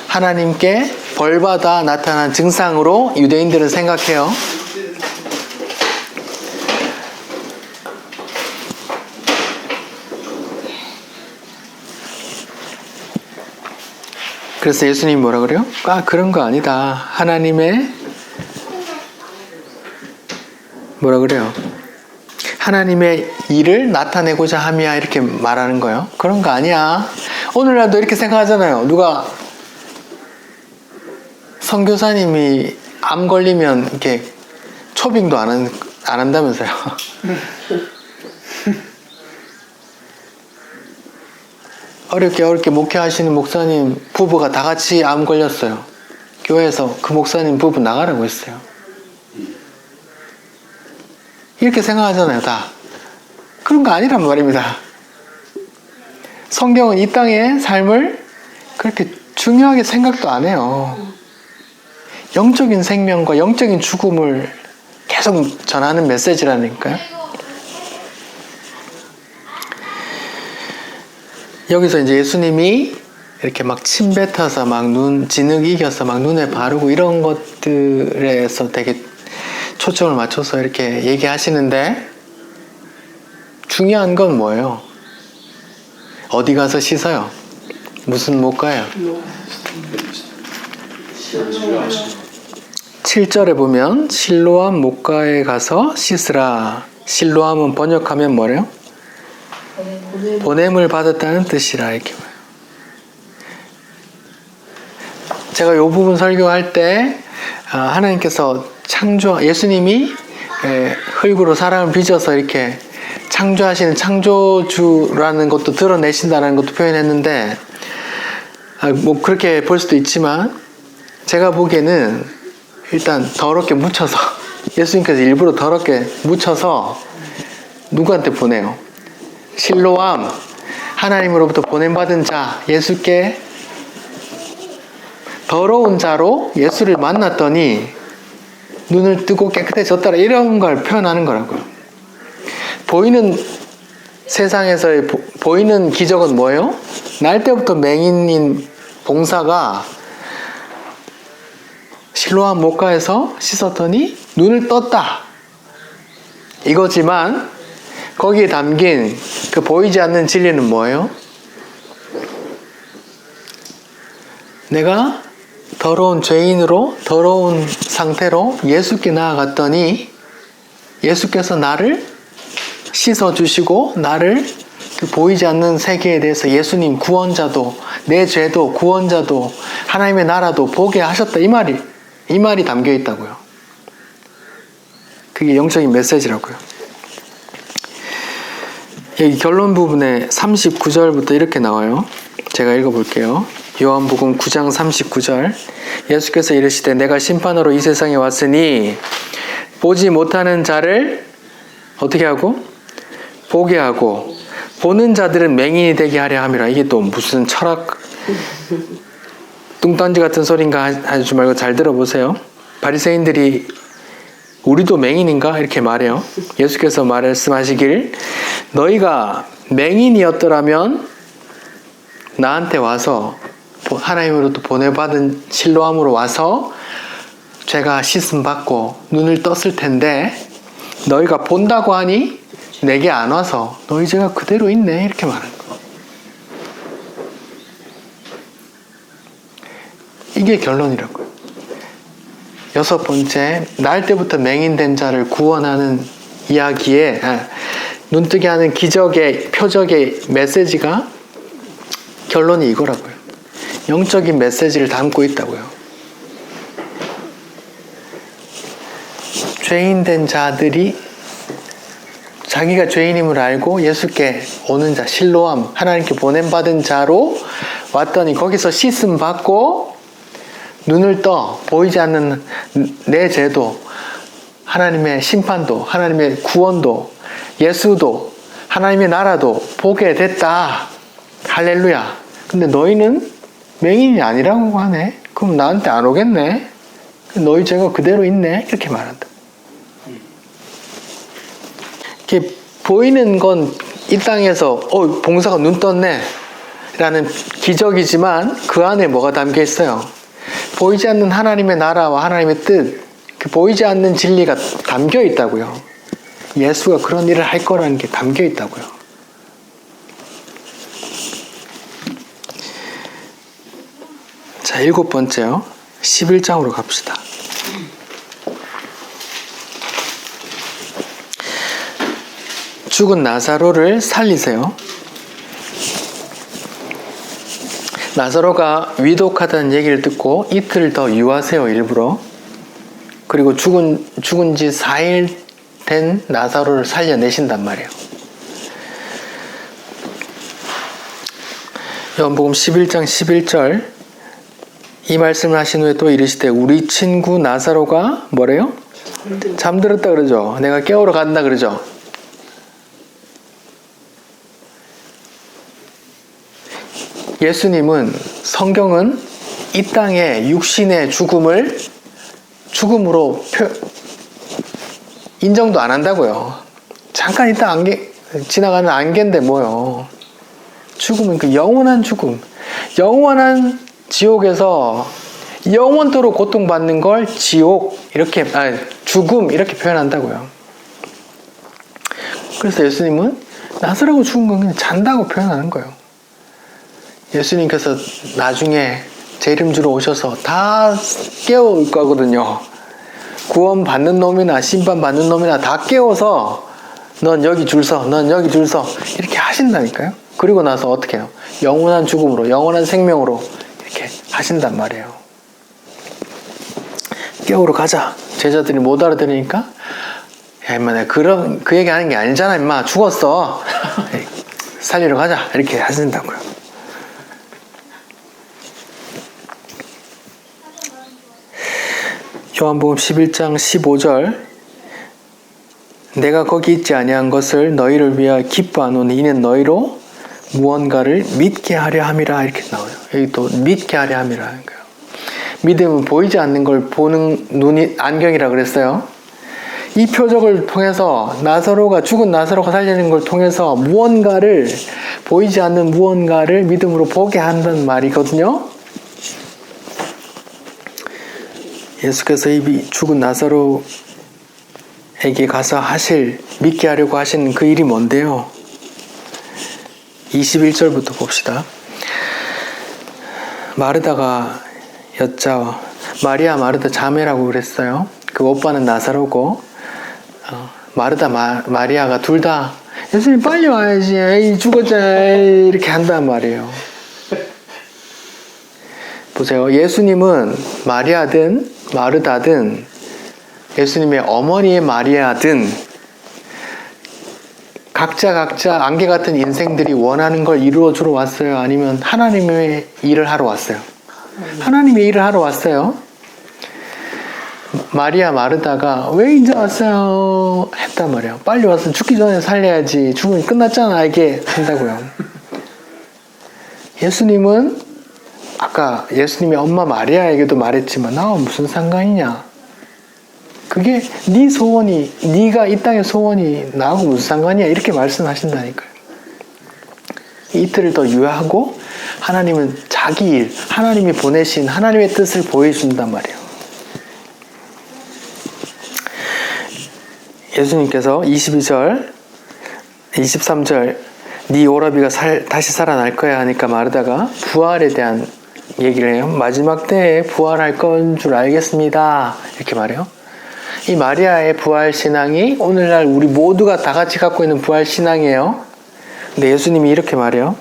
하나님께 벌받아 나타난 증상으로 유대인들은 생각해요. 그래서 예수님이 뭐라 그래요? 그런 거 아니다. 하나님의 뭐라 그래요? 하나님의 일을 나타내고자 함이야, 이렇게 말하는 거예요. 그런 거 아니야. 오늘날도 이렇게 생각하잖아요. 누가 선교사님이 암 걸리면 이렇게 초빙도 안 한다면서요. 어렵게 목회하시는 목사님 부부가 다 같이 암 걸렸어요. 교회에서 그 목사님 부부 나가라고 했어요. 이렇게 생각하잖아요, 다. 그런 거 아니란 말입니다. 성경은 이 땅의 삶을 그렇게 중요하게 생각도 안 해요. 영적인 생명과 영적인 죽음을 계속 전하는 메시지라니까요. 여기서 이제 예수님이 이렇게 막 침 뱉어서 막 진흙 이겨서 막 눈에 바르고 이런 것들에서 되게 초점을 맞춰서 이렇게 얘기하시는데 중요한 건 뭐예요? 어디 가서 씻어요? 무슨 목가요? 7절에 보면 실로암 목가에 가서 씻으라. 실로암은 번역하면 뭐래요? 보냄을 받았다는 뜻이라 이렇게 봐요. 제가 이 부분 설교할 때 하나님께서 예수님이 흙으로 사람을 빚어서 이렇게 창조하시는 창조주라는 것도 드러내신다는 것도 표현했는데 뭐 그렇게 볼 수도 있지만 제가 보기에는 일단 더럽게 묻혀서 예수님께서 일부러 더럽게 묻혀서 누구한테 보내요? 실로암 하나님으로부터 보냄받은 자 예수께 더러운 자로 예수를 만났더니 눈을 뜨고 깨끗해졌더라 이런 걸 표현하는 거라고요. 보이는 세상에서의 보이는 기적은 뭐예요? 날 때부터 맹인인 봉사가 실로암 목가에서 씻었더니 눈을 떴다 이거지만 거기에 담긴 그 보이지 않는 진리는 뭐예요? 내가 더러운 죄인으로 더러운 상태로 예수께 나아갔더니 예수께서 나를 씻어주시고 나를 그 보이지 않는 세계에 대해서 예수님 구원자도 내 죄도 구원자도 하나님의 나라도 보게 하셨다 이 말이 담겨 있다고요. 그게 영적인 메시지라고요. 여기 결론 부분에 39절부터 이렇게 나와요. 제가 읽어볼게요. 요한복음 9장 39절 예수께서 이르시되 내가 심판으로 이 세상에 왔으니 보지 못하는 자를 어떻게 하고? 보게 하고 보는 자들은 맹인이 되게 하려 함이라. 이게 또 무슨 철학 뚱딴지 같은 소린가 하지 말고 잘 들어보세요. 바리새인들이 우리도 맹인인가? 이렇게 말해요. 예수께서 말씀하시길 너희가 맹인이었더라면 나한테 와서 하나님으로부터 보내받은 실로암으로 와서 죄가 씻음 받고 눈을 떴을 텐데 너희가 본다고 하니 내게 안 와서 너희 죄가 그대로 있네 이렇게 말하는 거예요. 이게 결론이라고요. 6번째 날 때부터 맹인된 자를 구원하는 이야기에 눈뜨게 하는 기적의 표적의 메시지가 결론이 이거라고요. 영적인 메시지를 담고 있다고요. 죄인된 자들이 자기가 죄인임을 알고 예수께 오는 자 실로암 하나님께 보냄받은 자로 왔더니 거기서 씻음 받고 눈을 떠 보이지 않는 내 죄도 하나님의 심판도 하나님의 구원도 예수도 하나님의 나라도 보게 됐다. 할렐루야. 근데 너희는 맹인이 아니라고 하네. 그럼 나한테 안 오겠네. 너희 죄가 그대로 있네. 이렇게 말한다. 이렇게 보이는 건 이 땅에서 봉사가 눈 떴네 라는 기적이지만 그 안에 뭐가 담겨 있어요? 보이지 않는 하나님의 나라와 하나님의 뜻, 그 보이지 않는 진리가 담겨 있다고요. 예수가 그런 일을 할 거라는 게 담겨 있다고요. 자, 7번째요. 11장으로 갑시다. 죽은 나사로를 살리세요. 나사로가 위독하다는 얘기를 듣고 이틀 더 유하세요, 일부러. 그리고 죽은 지 4일 된 나사로를 살려내신단 말이에요. 요한복음 11장 11절 이 말씀을 하신 후에 또 이르시되 우리 친구 나사로가 뭐래요? 잠들었다 그러죠. 내가 깨우러 간다 그러죠. 예수님은 성경은 이 땅의 육신의 죽음을 죽음으로 인정도 안 한다고요. 잠깐 이따 지나가는 안개인데 뭐요. 죽음은 그 영원한 죽음, 영원한 지옥에서 영원토록 고통받는 걸 지옥 이렇게 죽음 이렇게 표현한다고요. 그래서 예수님은 나사로가 죽은 건 그냥 잔다고 표현하는 거예요. 예수님께서 나중에 제 이름 주러 오셔서 다 깨울 거거든요. 구원 받는 놈이나 심판 받는 놈이나 다 깨워서 넌 여기 줄 서, 넌 여기 줄 서 이렇게 하신다니까요. 그리고 나서 어떻게 해요? 영원한 죽음으로, 영원한 생명으로 이렇게 하신단 말이에요. 깨우러 가자. 제자들이 못 알아들으니까 야 임마 내가 그 얘기 하는 게 아니잖아 임마 죽었어. 살리러 가자 이렇게 하신다고요. 요한복음 11장 15절 내가 거기 있지 아니한 것을 너희를 위하여 기뻐하노니 이는 너희로 무언가를 믿게 하려 함이라 이렇게 나와요. 여기 또 믿게 하려 함이라 하는 거예요. 믿음은 보이지 않는 걸 보는 눈이 안경이라 그랬어요. 이 표적을 통해서 죽은 나사로가 살리는 걸 통해서 무언가를 보이지 않는 무언가를 믿음으로 보게 한다는 말이거든요. 예수께서 이 죽은 나사로에게 가서 믿게 하려고 하시는 그 일이 뭔데요? 21절부터 봅시다. 마르다가 여자 마리아 마르다 자매라고 그랬어요. 그 오빠는 나사로고 마리아가 둘 다 예수님 빨리 와야지 에이 죽었잖아 이렇게 한단 말이에요. 보세요. 예수님은 마리아든 마르다든 예수님의 어머니의 마리아든 각자 안개 같은 인생들이 원하는 걸 이루어 주러 왔어요? 아니면 하나님의 일을 하러 왔어요? 하나님의 일을 하러 왔어요. 마리아 마르다가 왜 이제 왔어요? 했단 말이에요. 빨리 와서 죽기 전에 살려야지. 죽으면 끝났잖아. 이게 한다고요. 예수님은 아까 예수님의 엄마 마리아에게도 말했지만 나와 무슨 상관이냐? 그게 네 소원이 네가 이 땅의 소원이 나하고 무슨 상관이야? 이렇게 말씀하신다니까요. 이틀을 더 유예하고 하나님은 자기 일, 하나님이 보내신 하나님의 뜻을 보여준단 말이에요. 예수님께서 22절, 23절 네 오라비가 다시 살아날 거야 하니까 마르다가 부활에 대한 얘기를 해요. 마지막 때에 부활할 건 줄 알겠습니다. 이렇게 말해요. 이 마리아의 부활 신앙이 오늘날 우리 모두가 다 같이 갖고 있는 부활 신앙이에요. 근데 예수님이 이렇게 말해요.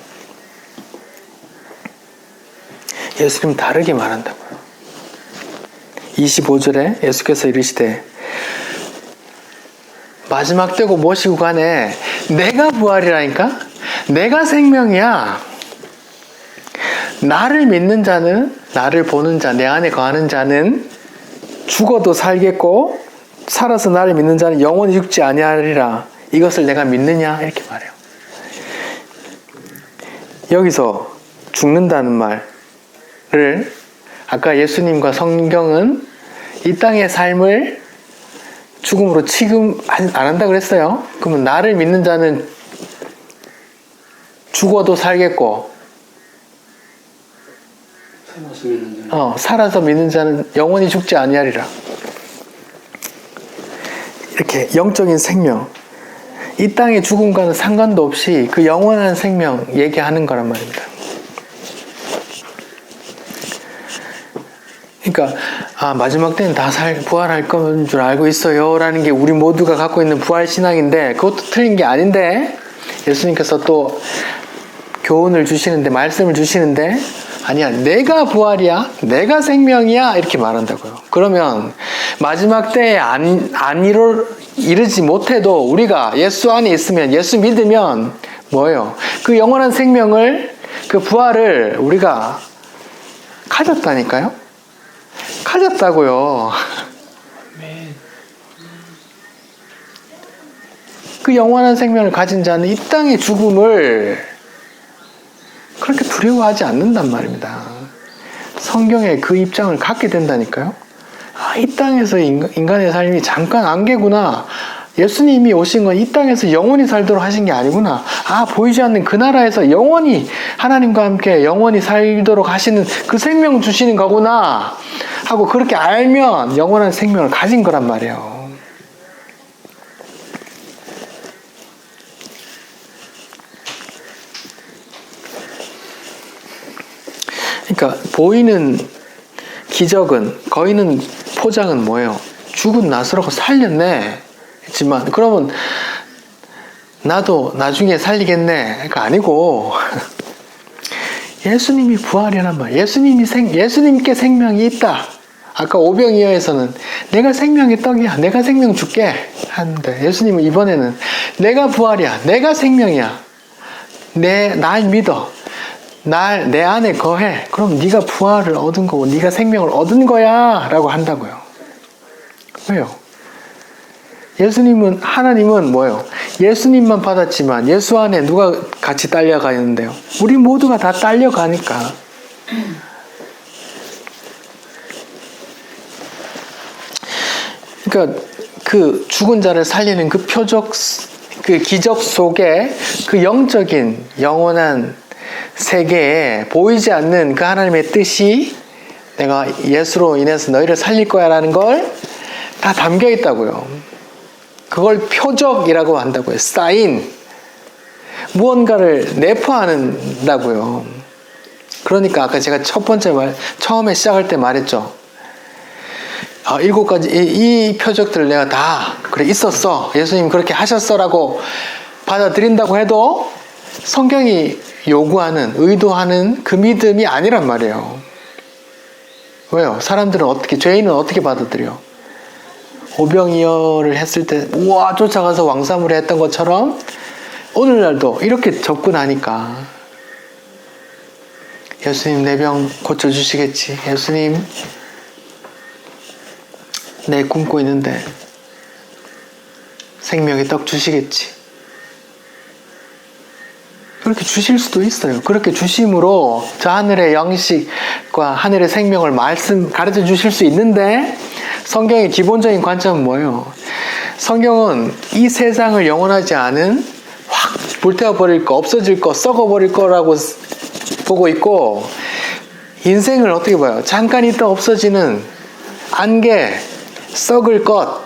예수님은 다르게 말한다고요. 25절에 예수께서 이르시되 마지막 때고 모시고 가네. 내가 부활이라니까? 내가 생명이야. 나를 믿는 자는, 나를 보는 자, 내 안에 거하는 자는 죽어도 살겠고 살아서 나를 믿는 자는 영원히 죽지 아니하리라. 이것을 내가 믿느냐? 이렇게 말해요. 여기서 죽는다는 말을 아까 예수님과 성경은 이 땅의 삶을 죽음으로 취급 안 한다 그랬어요. 그러면 나를 믿는 자는 죽어도 살겠고 살아서 믿는 자는 영원히 죽지 아니하리라. 이렇게 영적인 생명, 이 땅의 죽음과는 상관도 없이 그 영원한 생명 얘기하는 거란 말입니다. 그러니까 마지막 때는 다 부활할 건 줄 알고 있어요 라는 게 우리 모두가 갖고 있는 부활 신앙인데 그것도 틀린 게 아닌데 예수님께서 또 교훈을 주시는데 말씀을 주시는데 아니야 내가 부활이야 내가 생명이야 이렇게 말한다고요. 그러면 마지막 때에 이르지 못해도 우리가 예수 안에 있으면 예수 믿으면 뭐예요? 그 영원한 생명을 그 부활을 우리가 가졌다니까요. 가졌다고요. 그 영원한 생명을 가진 자는 이 땅의 죽음을 그렇게 두려워하지 않는단 말입니다. 성경에 그 입장을 갖게 된다니까요. 이 땅에서 인간의 삶이 잠깐 안개구나. 예수님이 오신 건 이 땅에서 영원히 살도록 하신 게 아니구나. 아, 보이지 않는 그 나라에서 영원히 하나님과 함께 영원히 살도록 하시는 그 생명 주시는 거구나 하고 그렇게 알면 영원한 생명을 가진 거란 말이에요. 그러니까 보이는 기적은, 거의는 포장은 뭐예요? 죽은 나사로가 살렸네 했지만 그러면 나도 나중에 살리겠네 가 아니고 예수님이 부활이란 말. 예수님께 생명이 있다. 아까 오병이어에서는 내가 생명의 떡이야, 내가 생명 줄게 하는데 예수님은 이번에는 내가 부활이야, 내가 생명이야, 날 믿어, 내 안에 거해. 그럼 네가 부활을 얻은 거고 네가 생명을 얻은 거야 라고 한다고요. 왜요? 하나님은 뭐예요? 예수님만 받았지만 예수 안에 누가 같이 딸려가는데요? 우리 모두가 다 딸려가니까. 그러니까 그 죽은 자를 살리는 그 그 기적 속에 그 영적인 영원한 세계에 보이지 않는 그 하나님의 뜻이 내가 예수로 인해서 너희를 살릴 거야 라는 걸 다 담겨 있다고요. 그걸 표적이라고 한다고요. 사인. 무언가를 내포한다고요. 그러니까 아까 제가 첫 번째 처음에 시작할 때 말했죠. 7가지 이 표적들을 내가 다 그래 있었어, 예수님 그렇게 하셨어 라고 받아들인다고 해도 성경이 요구하는, 의도하는 그 믿음이 아니란 말이에요. 왜요? 사람들은 죄인은 어떻게 받아들여? 오병이어를 했을 때 우와 쫓아가서 왕사무를 했던 것처럼 오늘날도 이렇게 접근하니까 예수님 내 병 고쳐주시겠지, 예수님 내 굶고 있는데 생명의 떡 주시겠지, 그렇게 주실 수도 있어요. 그렇게 주심으로 저 하늘의 양식과 하늘의 생명을 가르쳐 주실 수 있는데 성경의 기본적인 관점은 뭐예요? 성경은 이 세상을 영원하지 않은 확 불태워버릴 거, 없어질 거, 썩어버릴 거라고 보고 있고 인생을 어떻게 봐요? 잠깐 있다 없어지는 안개, 썩을 것,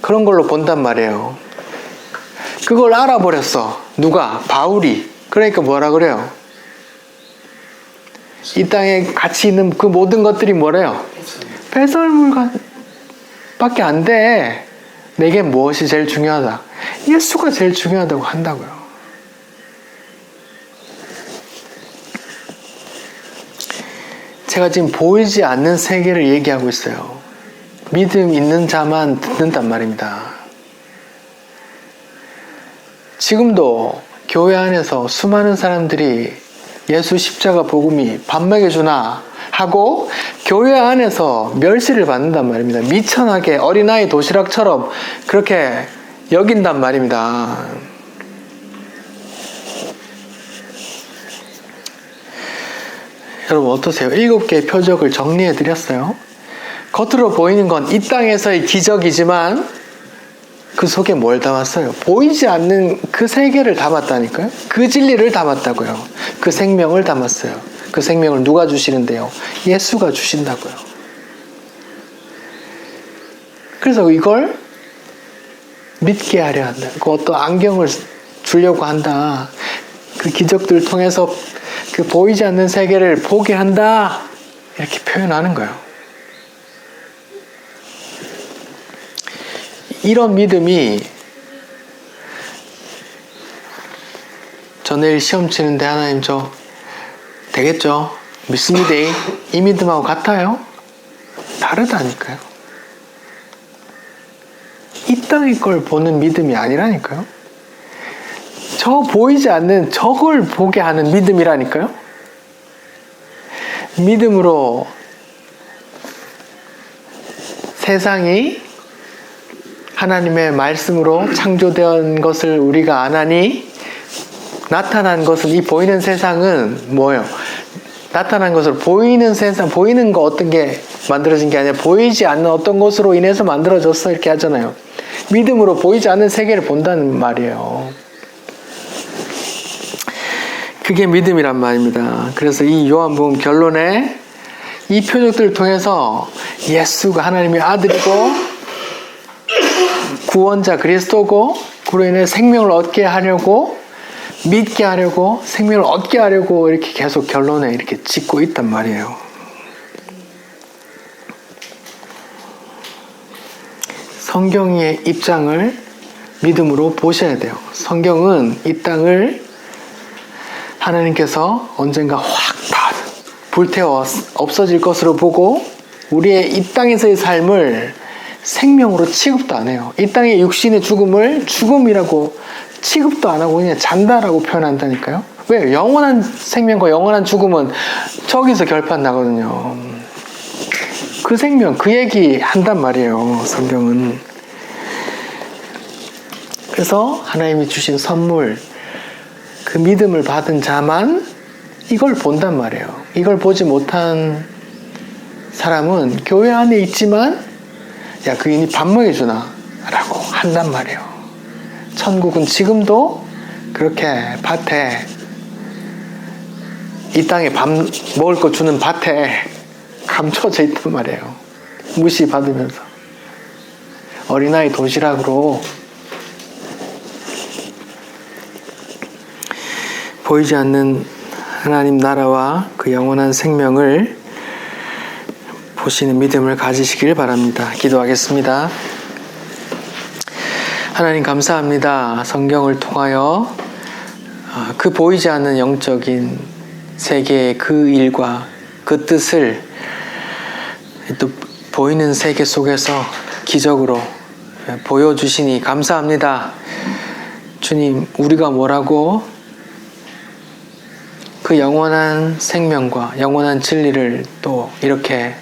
그런 걸로 본단 말이에요. 그걸 알아버렸어. 누가? 바울이. 그러니까 뭐라 그래요? 이 땅에 같이 있는 그 모든 것들이 뭐래요? 배설물 밖에 안 돼. 내게 무엇이 제일 중요하다? 예수가 제일 중요하다고 한다고요. 제가 지금 보이지 않는 세계를 얘기하고 있어요. 믿음 있는 자만 듣는단 말입니다. 지금도 교회 안에서 수많은 사람들이 예수 십자가 복음이 밥 먹여주나 하고 교회 안에서 멸시를 받는단 말입니다. 미천하게 어린아이 도시락처럼 그렇게 여긴단 말입니다. 여러분 어떠세요? 7개의 표적을 정리해 드렸어요. 겉으로 보이는 건 이 땅에서의 기적이지만 그 속에 뭘 담았어요? 보이지 않는 그 세계를 담았다니까요. 그 진리를 담았다고요. 그 생명을 담았어요. 그 생명을 누가 주시는데요? 예수가 주신다고요. 그래서 이걸 믿게 하려 한다. 그 어떤 안경을 주려고 한다. 그 기적들을 통해서 그 보이지 않는 세계를 보게 한다. 이렇게 표현하는 거예요. 이런 믿음이 저 내일 시험 치는데 하나님 저 되겠죠? 믿습니다. 이 믿음하고 같아요? 다르다니까요. 이 땅의 걸 보는 믿음이 아니라니까요. 저 보이지 않는 저걸 보게 하는 믿음이라니까요. 믿음으로 세상이 하나님의 말씀으로 창조된 것을 우리가 안 하니 나타난 것은, 이 보이는 세상은 뭐예요? 나타난 것으로 보이는 세상, 보이는 거 어떤 게 만들어진 게 아니라 보이지 않는 어떤 것으로 인해서 만들어졌어 이렇게 하잖아요. 믿음으로 보이지 않는 세계를 본다는 말이에요. 그게 믿음이란 말입니다. 그래서 이 요한복음 결론에 이 표적들을 통해서 예수가 하나님의 아들이고 구원자 그리스도고 그로 인해 생명을 얻게 하려고 믿게 하려고 생명을 얻게 하려고 이렇게 계속 결론에 이렇게 짓고 있단 말이에요. 성경의 입장을 믿음으로 보셔야 돼요. 성경은 이 땅을 하나님께서 언젠가 확 다 불태워 없어질 것으로 보고 우리의 이 땅에서의 삶을 생명으로 취급도 안 해요. 이 땅의 육신의 죽음을 죽음이라고 취급도 안 하고 그냥 잔다라고 표현한다니까요. 왜? 영원한 생명과 영원한 죽음은 저기서 결판 나거든요. 그 생명, 그 얘기 한단 말이에요. 성경은. 그래서 하나님이 주신 선물, 그 믿음을 받은 자만 이걸 본단 말이에요. 이걸 보지 못한 사람은 교회 안에 있지만 야, 그 인이 밥 먹여주나? 라고 한단 말이에요. 천국은 지금도 그렇게 밭에 이 땅에 밥 먹을 거 주는 밭에 감춰져 있단 말이에요. 무시받으면서 어린아이 도시락으로 보이지 않는 하나님 나라와 그 영원한 생명을 보시는 믿음을 가지시길 바랍니다. 기도하겠습니다. 하나님 감사합니다. 성경을 통하여 그 보이지 않는 영적인 세계의 그 일과 그 뜻을 또 보이는 세계 속에서 기적으로 보여주시니 감사합니다. 주님, 우리가 뭐라고 그 영원한 생명과 영원한 진리를 또 이렇게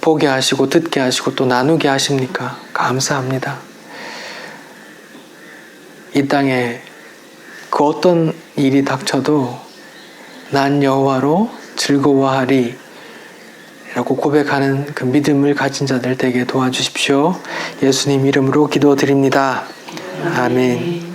보게 하시고 듣게 하시고 또 나누게 하십니까? 감사합니다. 이 땅에 그 어떤 일이 닥쳐도 난 여호와로 즐거워하리 라고 고백하는 그 믿음을 가진 자들 되게 도와주십시오. 예수님 이름으로 기도드립니다. 아멘.